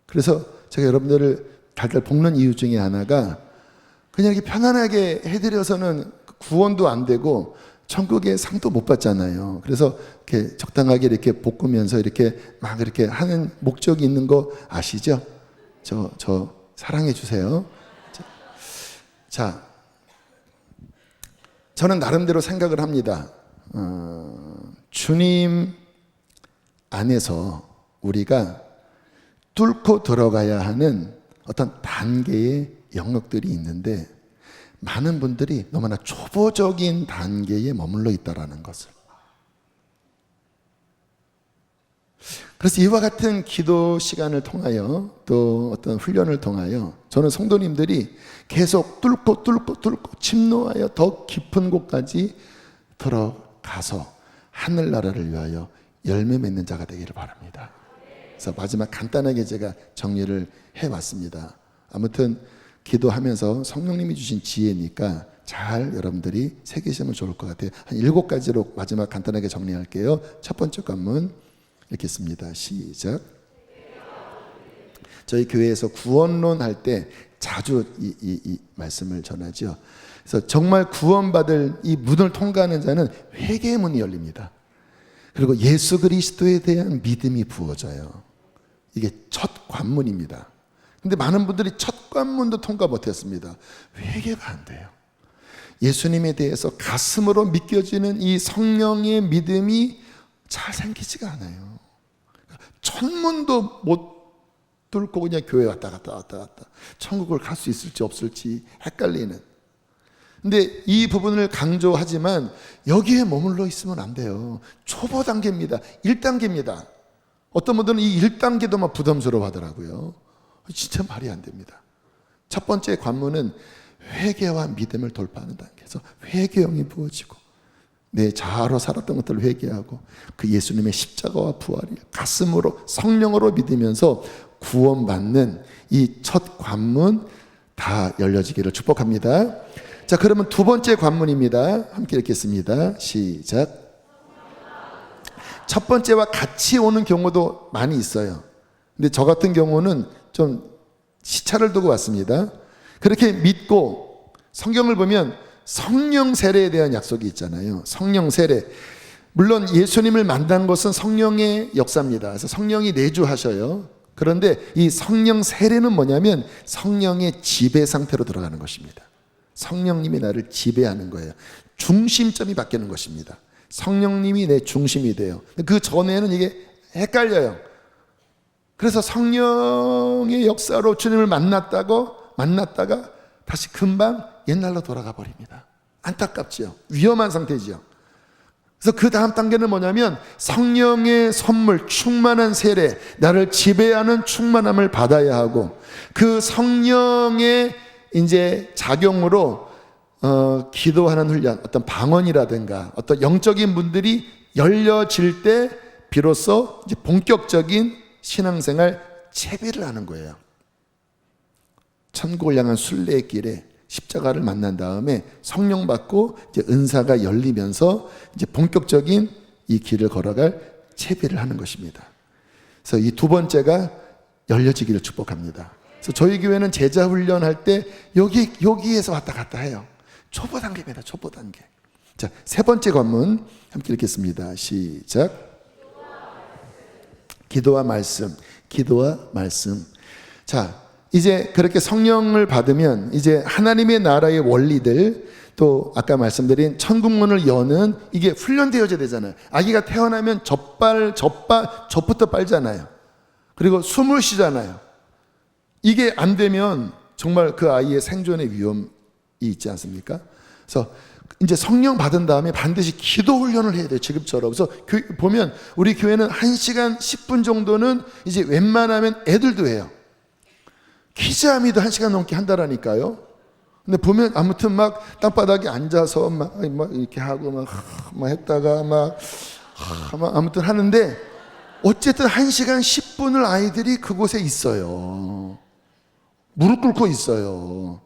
그래서 제가 여러분들을 달달 볶는 이유 중에 하나가, 그냥 이렇게 편안하게 해드려서는 구원도 안 되고 천국의 상도 못 받잖아요. 그래서 이렇게 적당하게 이렇게 볶으면서 이렇게 막 이렇게 하는 목적이 있는 거 아시죠? 저 사랑해 주세요. 자, 저는 나름대로 생각을 합니다. 주님 안에서 우리가 뚫고 들어가야 하는 어떤 단계의 영역들이 있는데, 많은 분들이 너무나 초보적인 단계에 머물러 있다는 것을. 그래서 이와 같은 기도 시간을 통하여, 또 어떤 훈련을 통하여 저는 성도님들이 계속 뚫고 침노하여 더 깊은 곳까지 들어가서 하늘나라를 위하여 열매 맺는 자가 되기를 바랍니다. 그래서 마지막 간단하게 제가 정리를 해왔습니다. 아무튼 기도하면서 성령님이 주신 지혜니까 잘 여러분들이 새기시면 좋을 것 같아요. 한 7가지로 마지막 간단하게 정리할게요. 첫 번째 관문 읽겠습니다. 시작. 저희 교회에서 구원론 할 때 자주 이 말씀을 전하죠. 그래서 정말 구원받을 이 문을 통과하는 자는 회개의 문이 열립니다. 그리고 예수 그리스도에 대한 믿음이 부어져요. 이게 첫 관문입니다. 근데 많은 분들이 첫 관문도 통과 못했습니다. 회개가 안 돼요. 예수님에 대해서 가슴으로 믿겨지는 이 성령의 믿음이 잘 생기지가 않아요. 천문도 못 뚫고 그냥 교회 왔다 갔다 천국을 갈 수 있을지 없을지 헷갈리는. 근데 이 부분을 강조하지만 여기에 머물러 있으면 안 돼요. 초보 단계입니다. 1단계입니다. 어떤 분들은 이 1단계도 막 부담스러워 하더라고요. 진짜 말이 안 됩니다. 첫 번째 관문은 회개와 믿음을 돌파하는 단계에서 회개형이 부어지고 내 자아로 살았던 것들을 회개하고 그 예수님의 십자가와 부활이 가슴으로 성령으로 믿으면서 구원받는 이 첫 관문 다 열려지기를 축복합니다. 자, 그러면 두 번째 관문입니다. 함께 읽겠습니다. 시작. 첫 번째와 같이 오는 경우도 많이 있어요. 근데 저 같은 경우는 좀 시차를 두고 왔습니다. 그렇게 믿고 성경을 보면 성령 세례에 대한 약속이 있잖아요. 성령 세례. 물론 예수님을 만난 것은 성령의 역사입니다. 그래서 성령이 내주하셔요. 그런데 이 성령 세례는 뭐냐면 성령의 지배 상태로 들어가는 것입니다. 성령님이 나를 지배하는 거예요. 중심점이 바뀌는 것입니다. 성령님이 내 중심이 돼요. 그 전에는 이게 헷갈려요. 그래서 성령의 역사로 주님을 만났다가 다시 금방 옛날로 돌아가 버립니다. 안타깝지요. 위험한 상태지요. 그래서 그 다음 단계는 뭐냐면 성령의 선물, 충만한 세례, 나를 지배하는 충만함을 받아야 하고 그 성령의 이제 작용으로 기도하는 훈련, 어떤 방언이라든가 어떤 영적인 문들이 열려질 때 비로소 이제 본격적인 신앙생활 채비를 하는 거예요. 천국을 향한 순례의 길에 십자가를 만난 다음에 성령 받고 이제 은사가 열리면서 이제 본격적인 이 길을 걸어갈 채비를 하는 것입니다. 그래서 이 두 번째가 열려지기를 축복합니다. 그래서 저희 교회는 제자 훈련할 때 여기에서 왔다 갔다 해요. 초보 단계입니다. 초보 단계. 자, 세 번째 관문 함께 읽겠습니다. 시작. 기도와 말씀. 기도와 말씀. 자, 이제 그렇게 성령을 받으면 이제 하나님의 나라의 원리들, 또 아까 말씀드린 천국문을 여는 이게 훈련되어져야 되잖아요. 아기가 태어나면 젖부터 빨잖아요. 그리고 숨을 쉬잖아요. 이게 안 되면 정말 그 아이의 생존의 위험이 있지 않습니까? 그래서 이제 성령 받은 다음에 반드시 기도 훈련을 해야 돼요. 지금처럼. 그래서 보면 우리 교회는 1시간 10분 정도는 이제 웬만하면 애들도 해요. 키즈아미도 1시간 넘게 한다라니까요. 근데 보면 아무튼 막 땅바닥에 앉아서 막 이렇게 하고 막 했다가 막 아무튼 하는데 어쨌든 1시간 10분을 아이들이 그곳에 있어요. 무릎 꿇고 있어요.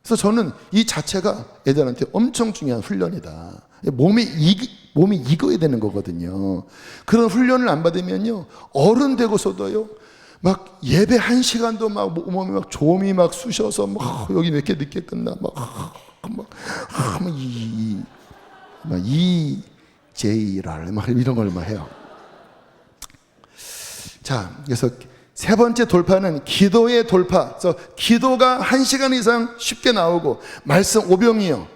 그래서 저는 이 자체가 애들한테 엄청 중요한 훈련이다. 몸이 익어야 되는 거거든요. 그런 훈련을 안 받으면요, 어른 되고서도요, 막 예배 1시간도 막 몸이 막 조음이 막 쑤셔서 막 여기 왜 이렇게 늦게 끝나 이제이랄 막 이런 걸 막 해요. 자, 그래서 세 번째 돌파는 기도의 돌파. 그래서 기도가 1시간 이상 쉽게 나오고 말씀 오병이요,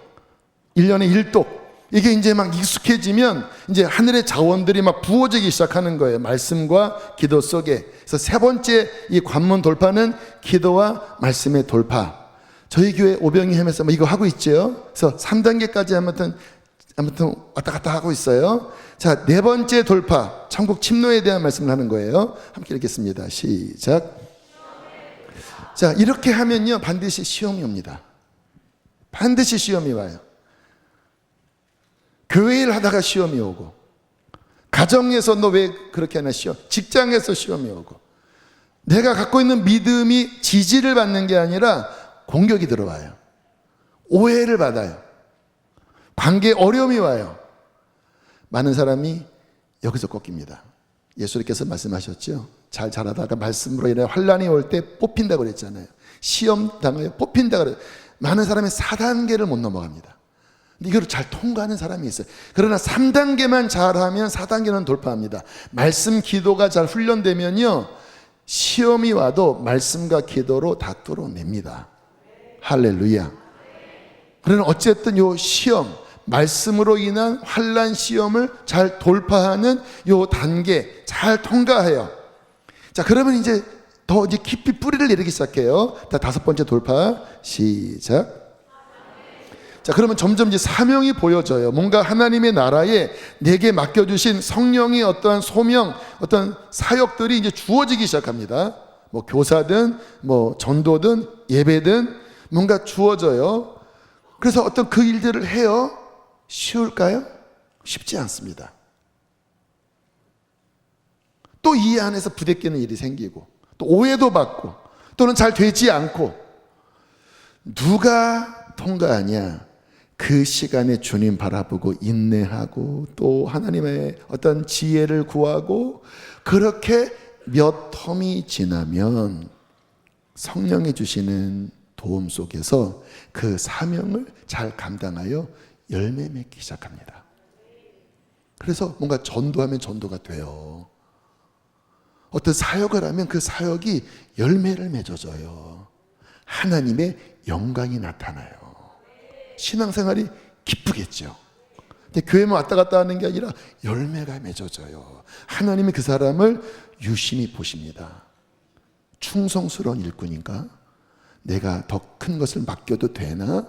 1년에 1독, 이게 이제 막 익숙해지면 이제 하늘의 자원들이 막 부어지기 시작하는 거예요. 말씀과 기도 속에. 그래서 세 번째 이 관문 돌파는 기도와 말씀의 돌파. 저희 교회 오병이 하면서 이거 하고 있죠. 그래서 3단계까지 아무튼 왔다 갔다 하고 있어요. 자, 네 번째 돌파, 천국 침노에 대한 말씀을 하는 거예요. 함께 읽겠습니다. 시작. 자, 이렇게 하면요 반드시 시험이 옵니다. 반드시 시험이 와요. 교회를 하다가 시험이 오고, 가정에서 너 왜 그렇게 하나 시험, 직장에서 시험이 오고, 내가 갖고 있는 믿음이 지지를 받는 게 아니라 공격이 들어와요. 오해를 받아요. 관계에 어려움이 와요. 많은 사람이 여기서 꺾입니다. 예수님께서 말씀하셨죠. 잘 자라다가 말씀으로 인해 환란이 올 때 뽑힌다고 그랬잖아요. 시험 당하여 뽑힌다고 그랬어요. 많은 사람이 4단계를 못 넘어갑니다. 이걸 잘 통과하는 사람이 있어요. 그러나 3단계만 잘하면 4단계는 돌파합니다. 말씀 기도가 잘 훈련되면요, 시험이 와도 말씀과 기도로 다 뚫어냅니다. 할렐루야. 그러나 어쨌든 요 시험, 말씀으로 인한 환난 시험을 잘 돌파하는 요 단계 잘 통과해요. 자, 그러면 이제 더 깊이 뿌리를 내리기 시작해요. 자, 5번째 돌파 시작. 자, 그러면 점점 이제 사명이 보여져요. 뭔가 하나님의 나라에 내게 맡겨주신 성령의 어떠한 소명, 어떤 사역들이 이제 주어지기 시작합니다. 뭐 교사든, 뭐 전도든, 예배든 뭔가 주어져요. 그래서 어떤 그 일들을 해요. 쉬울까요? 쉽지 않습니다. 또 이 안에서 부대끼는 일이 생기고, 또 오해도 받고, 또는 잘 되지 않고, 누가 통과하냐? 그 시간에 주님 바라보고 인내하고 또 하나님의 어떤 지혜를 구하고, 그렇게 몇 텀이 지나면 성령이 주시는 도움 속에서 그 사명을 잘 감당하여 열매 맺기 시작합니다. 그래서 뭔가 전도하면 전도가 돼요. 어떤 사역을 하면 그 사역이 열매를 맺어줘요. 하나님의 영광이 나타나요. 신앙생활이 기쁘겠죠. 근데 교회만 왔다 갔다 하는 게 아니라 열매가 맺어져요. 하나님이 그 사람을 유심히 보십니다. 충성스러운 일꾼인가? 내가 더 큰 것을 맡겨도 되나?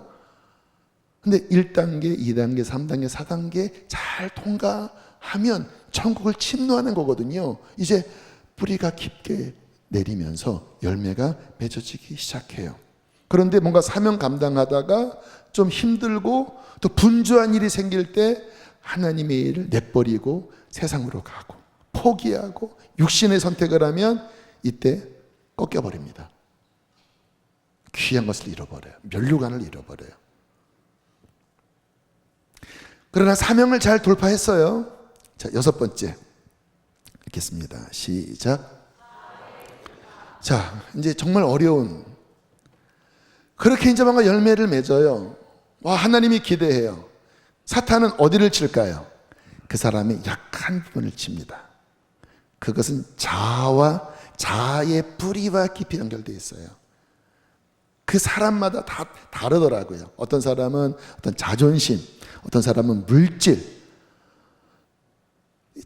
근데 1단계, 2단계, 3단계, 4단계 잘 통과하면 천국을 침노하는 거거든요. 이제 뿌리가 깊게 내리면서 열매가 맺어지기 시작해요. 그런데 뭔가 사명 감당하다가 좀 힘들고 또 분주한 일이 생길 때 하나님의 일을 내버리고 세상으로 가고 포기하고 육신의 선택을 하면 이때 꺾여버립니다. 귀한 것을 잃어버려요. 면류관을 잃어버려요. 그러나 사명을 잘 돌파했어요. 자, 6번째 읽겠습니다. 시작. 자, 이제 정말 어려운, 그렇게 이제 뭔가 열매를 맺어요. 와, 하나님이 기대해요. 사탄은 어디를 칠까요? 그 사람의 약한 부분을 칩니다. 그것은 자아의 뿌리와 깊이 연결되어 있어요. 그 사람마다 다 다르더라고요. 어떤 사람은 어떤 자존심, 어떤 사람은 물질,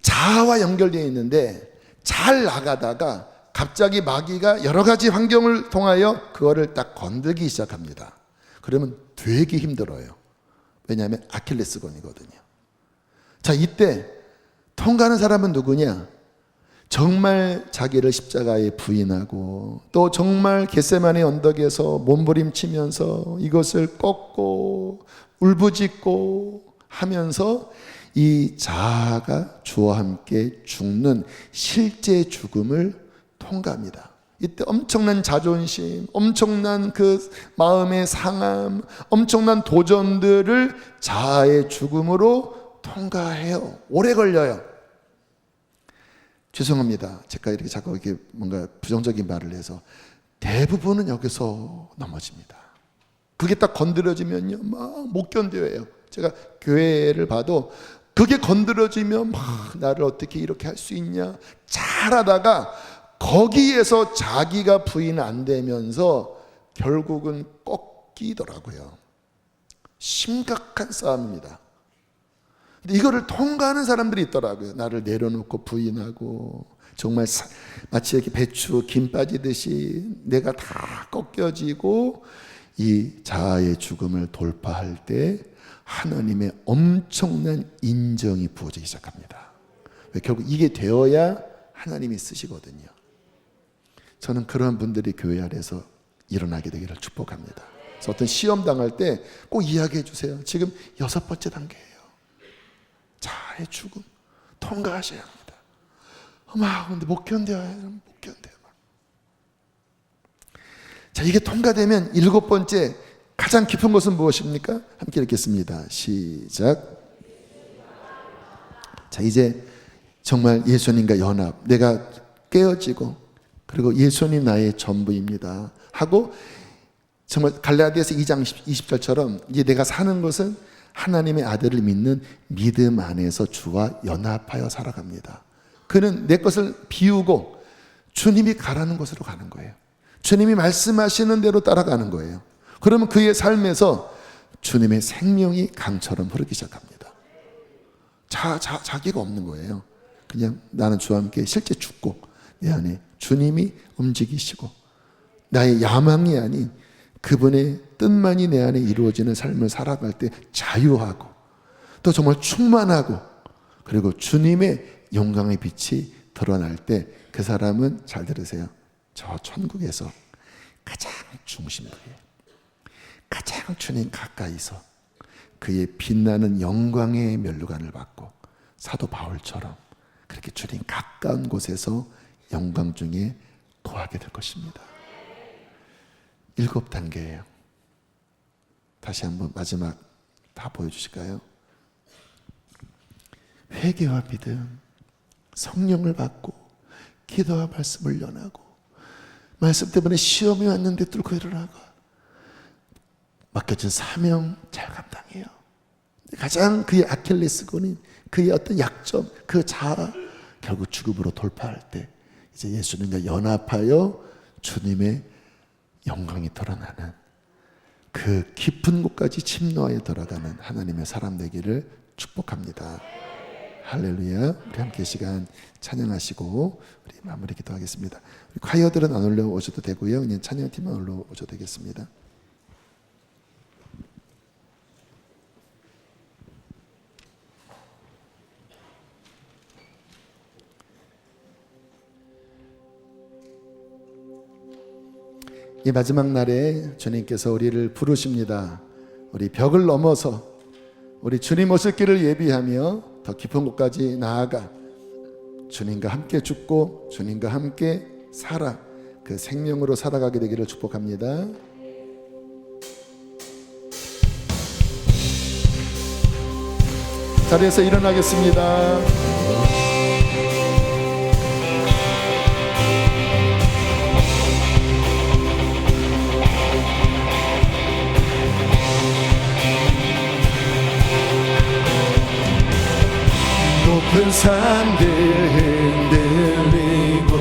자아와 연결되어 있는데 잘 나가다가 갑자기 마귀가 여러 가지 환경을 통하여 그거를 딱 건들기 시작합니다. 그러면 되게 힘들어요. 왜냐하면 아킬레스건이거든요. 자, 이때 통과하는 사람은 누구냐? 정말 자기를 십자가에 부인하고 또 정말 겟세마네 언덕에서 몸부림치면서 이것을 꺾고 울부짖고 하면서 이 자아가 주와 함께 죽는 실제 죽음을 통과합니다. 이때 엄청난 자존심, 엄청난 그 마음의 상함, 엄청난 도전들을 자아의 죽음으로 통과해요. 오래 걸려요. 죄송합니다. 제가 이렇게 자꾸 이렇게 뭔가 부정적인 말을 해서 대부분은 여기서 넘어집니다. 그게 딱 건드려지면요, 막 못 견뎌요. 제가 교회를 봐도 그게 건드려지면 막 나를 어떻게 이렇게 할 수 있냐 잘하다가 거기에서 자기가 부인 안 되면서 결국은 꺾이더라고요. 심각한 싸움입니다. 근데 이거를 통과하는 사람들이 있더라고요. 나를 내려놓고 부인하고 정말 마치 이렇게 배추 김 빠지듯이 내가 다 꺾여지고 이 자아의 죽음을 돌파할 때 하나님의 엄청난 인정이 부어지기 시작합니다. 결국 이게 되어야 하나님이 쓰시거든요. 저는 그런 분들이 교회 안에서 일어나게 되기를 축복합니다. 그래서 어떤 시험 당할 때 꼭 이야기해 주세요. 지금 6번째 단계예요. 자아의 죽음 통과하셔야 합니다. 근데 못 견뎌요. 못 견뎌요. 자, 이게 통과되면 7번째 가장 깊은 것은 무엇입니까? 함께 읽겠습니다. 시작. 자, 이제 정말 예수님과 연합, 내가 깨어지고 그리고 예수님 나의 전부입니다 하고 정말 갈라디아서 2장 20절처럼 이제 내가 사는 것은 하나님의 아들을 믿는 믿음 안에서 주와 연합하여 살아갑니다. 그는 내 것을 비우고 주님이 가라는 곳으로 가는 거예요. 주님이 말씀하시는 대로 따라가는 거예요. 그러면 그의 삶에서 주님의 생명이 강처럼 흐르기 시작합니다. 자기가 없는 거예요. 그냥 나는 주와 함께 실제 죽고 내 안에 주님이 움직이시고 나의 야망이 아닌 그분의 뜻만이 내 안에 이루어지는 삶을 살아갈 때 자유하고 또 정말 충만하고 그리고 주님의 영광의 빛이 드러날 때 그 사람은 잘 들으세요. 저 천국에서 가장 중심부에 가장 주님 가까이서 그의 빛나는 영광의 면류관을 받고 사도 바울처럼 그렇게 주님 가까운 곳에서 영광 중에 거하게 될 것입니다. 7단계예요. 다시 한번 마지막 다 보여주실까요? 회개와 믿음, 성령을 받고 기도와 말씀을 연하고 말씀 때문에 시험이 왔는데 뚫고 일어나고 맡겨진 사명 잘 감당해요. 가장 그의 아킬레스건인 그의 어떤 약점, 그 자아 결국 죽음으로 돌파할 때 이제 예수님과 연합하여 주님의 영광이 드러나는 그 깊은 곳까지 침노하여 들어가는 하나님의 사람 되기를 축복합니다. 할렐루야. 우리 함께 시간 찬양하시고 우리 마무리 기도하겠습니다. 우리 콰이어들은 안 올라오셔도 되고요. 그냥 찬양팀만 올라오셔도 되겠습니다. 이 마지막 날에 주님께서 우리를 부르십니다. 우리 벽을 넘어서 우리 주님 오실 길을 예비하며 더 깊은 곳까지 나아가 주님과 함께 죽고 주님과 함께 살아 그 생명으로 살아가게 되기를 축복합니다. 자리에서 일어나겠습니다. 높은 산들 흔들리고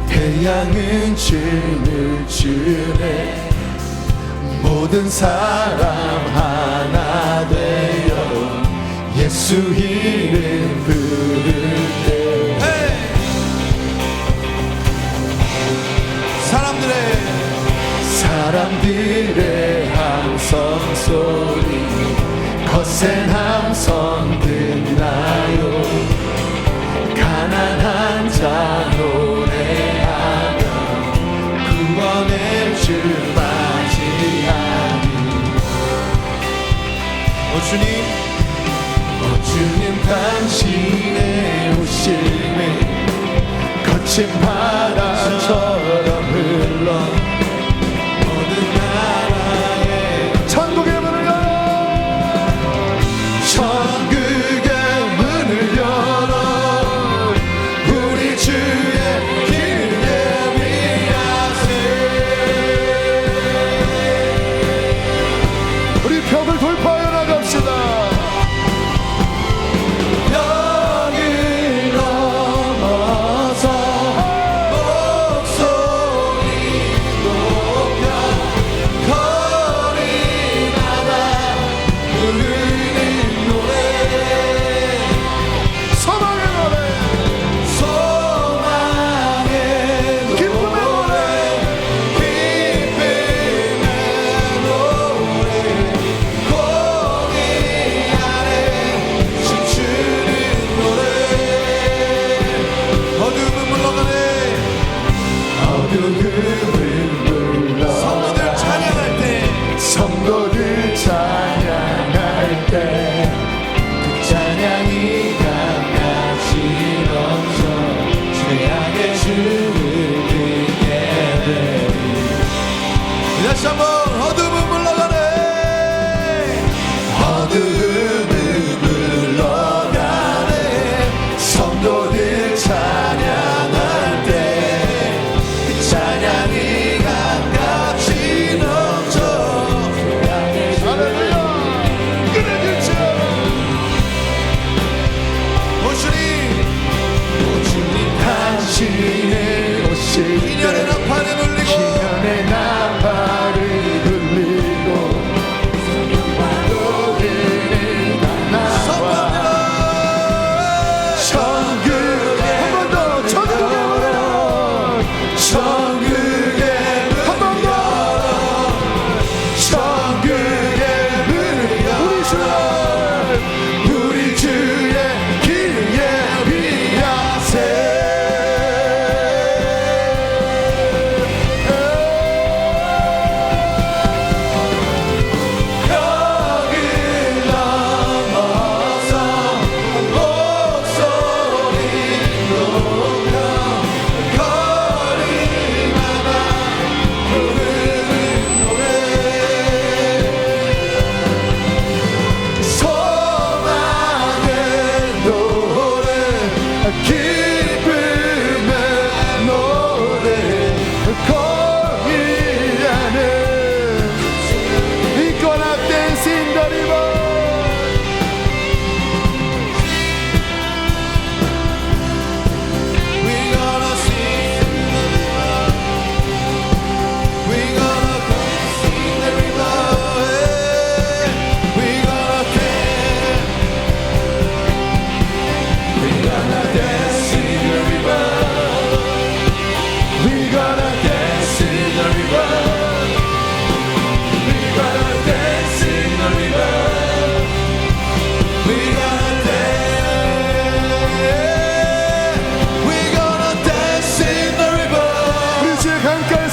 태양은 춤을 추네. 모든 사람 하나 되어 예수 이름 부를 때 사람들의 함성 소리 거센 함성 듣나요. 가난한 자 노래하며 구원의 주 맞이하니 주님 당신의 오심에 거친 바람처럼 흘러 모든 나라에 천국의 문을 열어 천국의 문을 열어 우리 주의 길을 예비하세. 우리 벽을 돌파해 나갑시다. 성도들 찬양할 때 그 찬양이 강같이 넘쳐 죄악의 주를 듣게 되리. 다시 한번 어둠은 물러가네. 어둠은 물러가네. 성도들 찬양할 때 그 찬양이 강같이 넘쳐 당신의 옷을 기년의 나팔을 돌리고 기년의 나팔을 돌리고 노래를 나와 천국에 한 번 더 천국에 한 번 더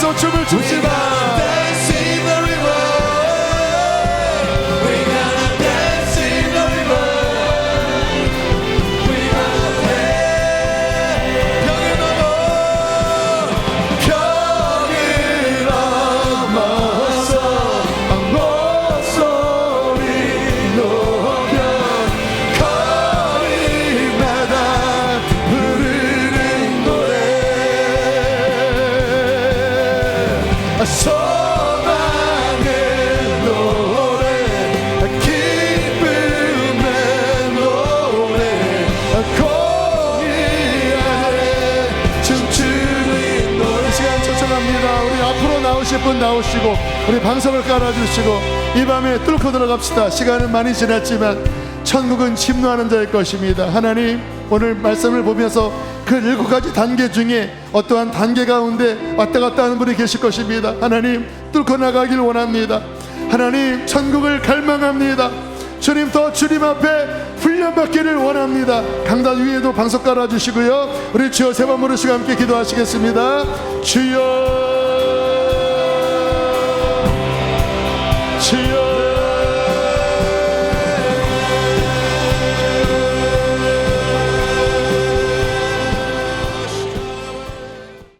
앞에서 춤을 춥시다. Dance in the river. We gonna dance in the river. We gonna dance. 병을 넘어 목소리 높여 거리마다 부르는 노래. 소망의 노래, 기쁨의 노래, 공의 안에 춤추는 노래. 이 시간 초청합니다. 우리 앞으로 나오실 분 나오시고 우리 방석을 깔아주시고 이 밤에 뚫고 들어갑시다. 시간은 많이 지났지만 천국은 침노하는 자일 것입니다. 하나님, 오늘 말씀을 보면서 그 7가지 단계 중에 어떠한 단계 가운데 왔다 갔다 하는 분이 계실 것입니다. 하나님, 뚫고 나가길 원합니다. 하나님, 천국을 갈망합니다. 주님, 더 주님 앞에 훈련받기를 원합니다. 강단 위에도 방석 깔아주시고요. 우리 주여 세 번 부르시고 함께 기도하시겠습니다. 주여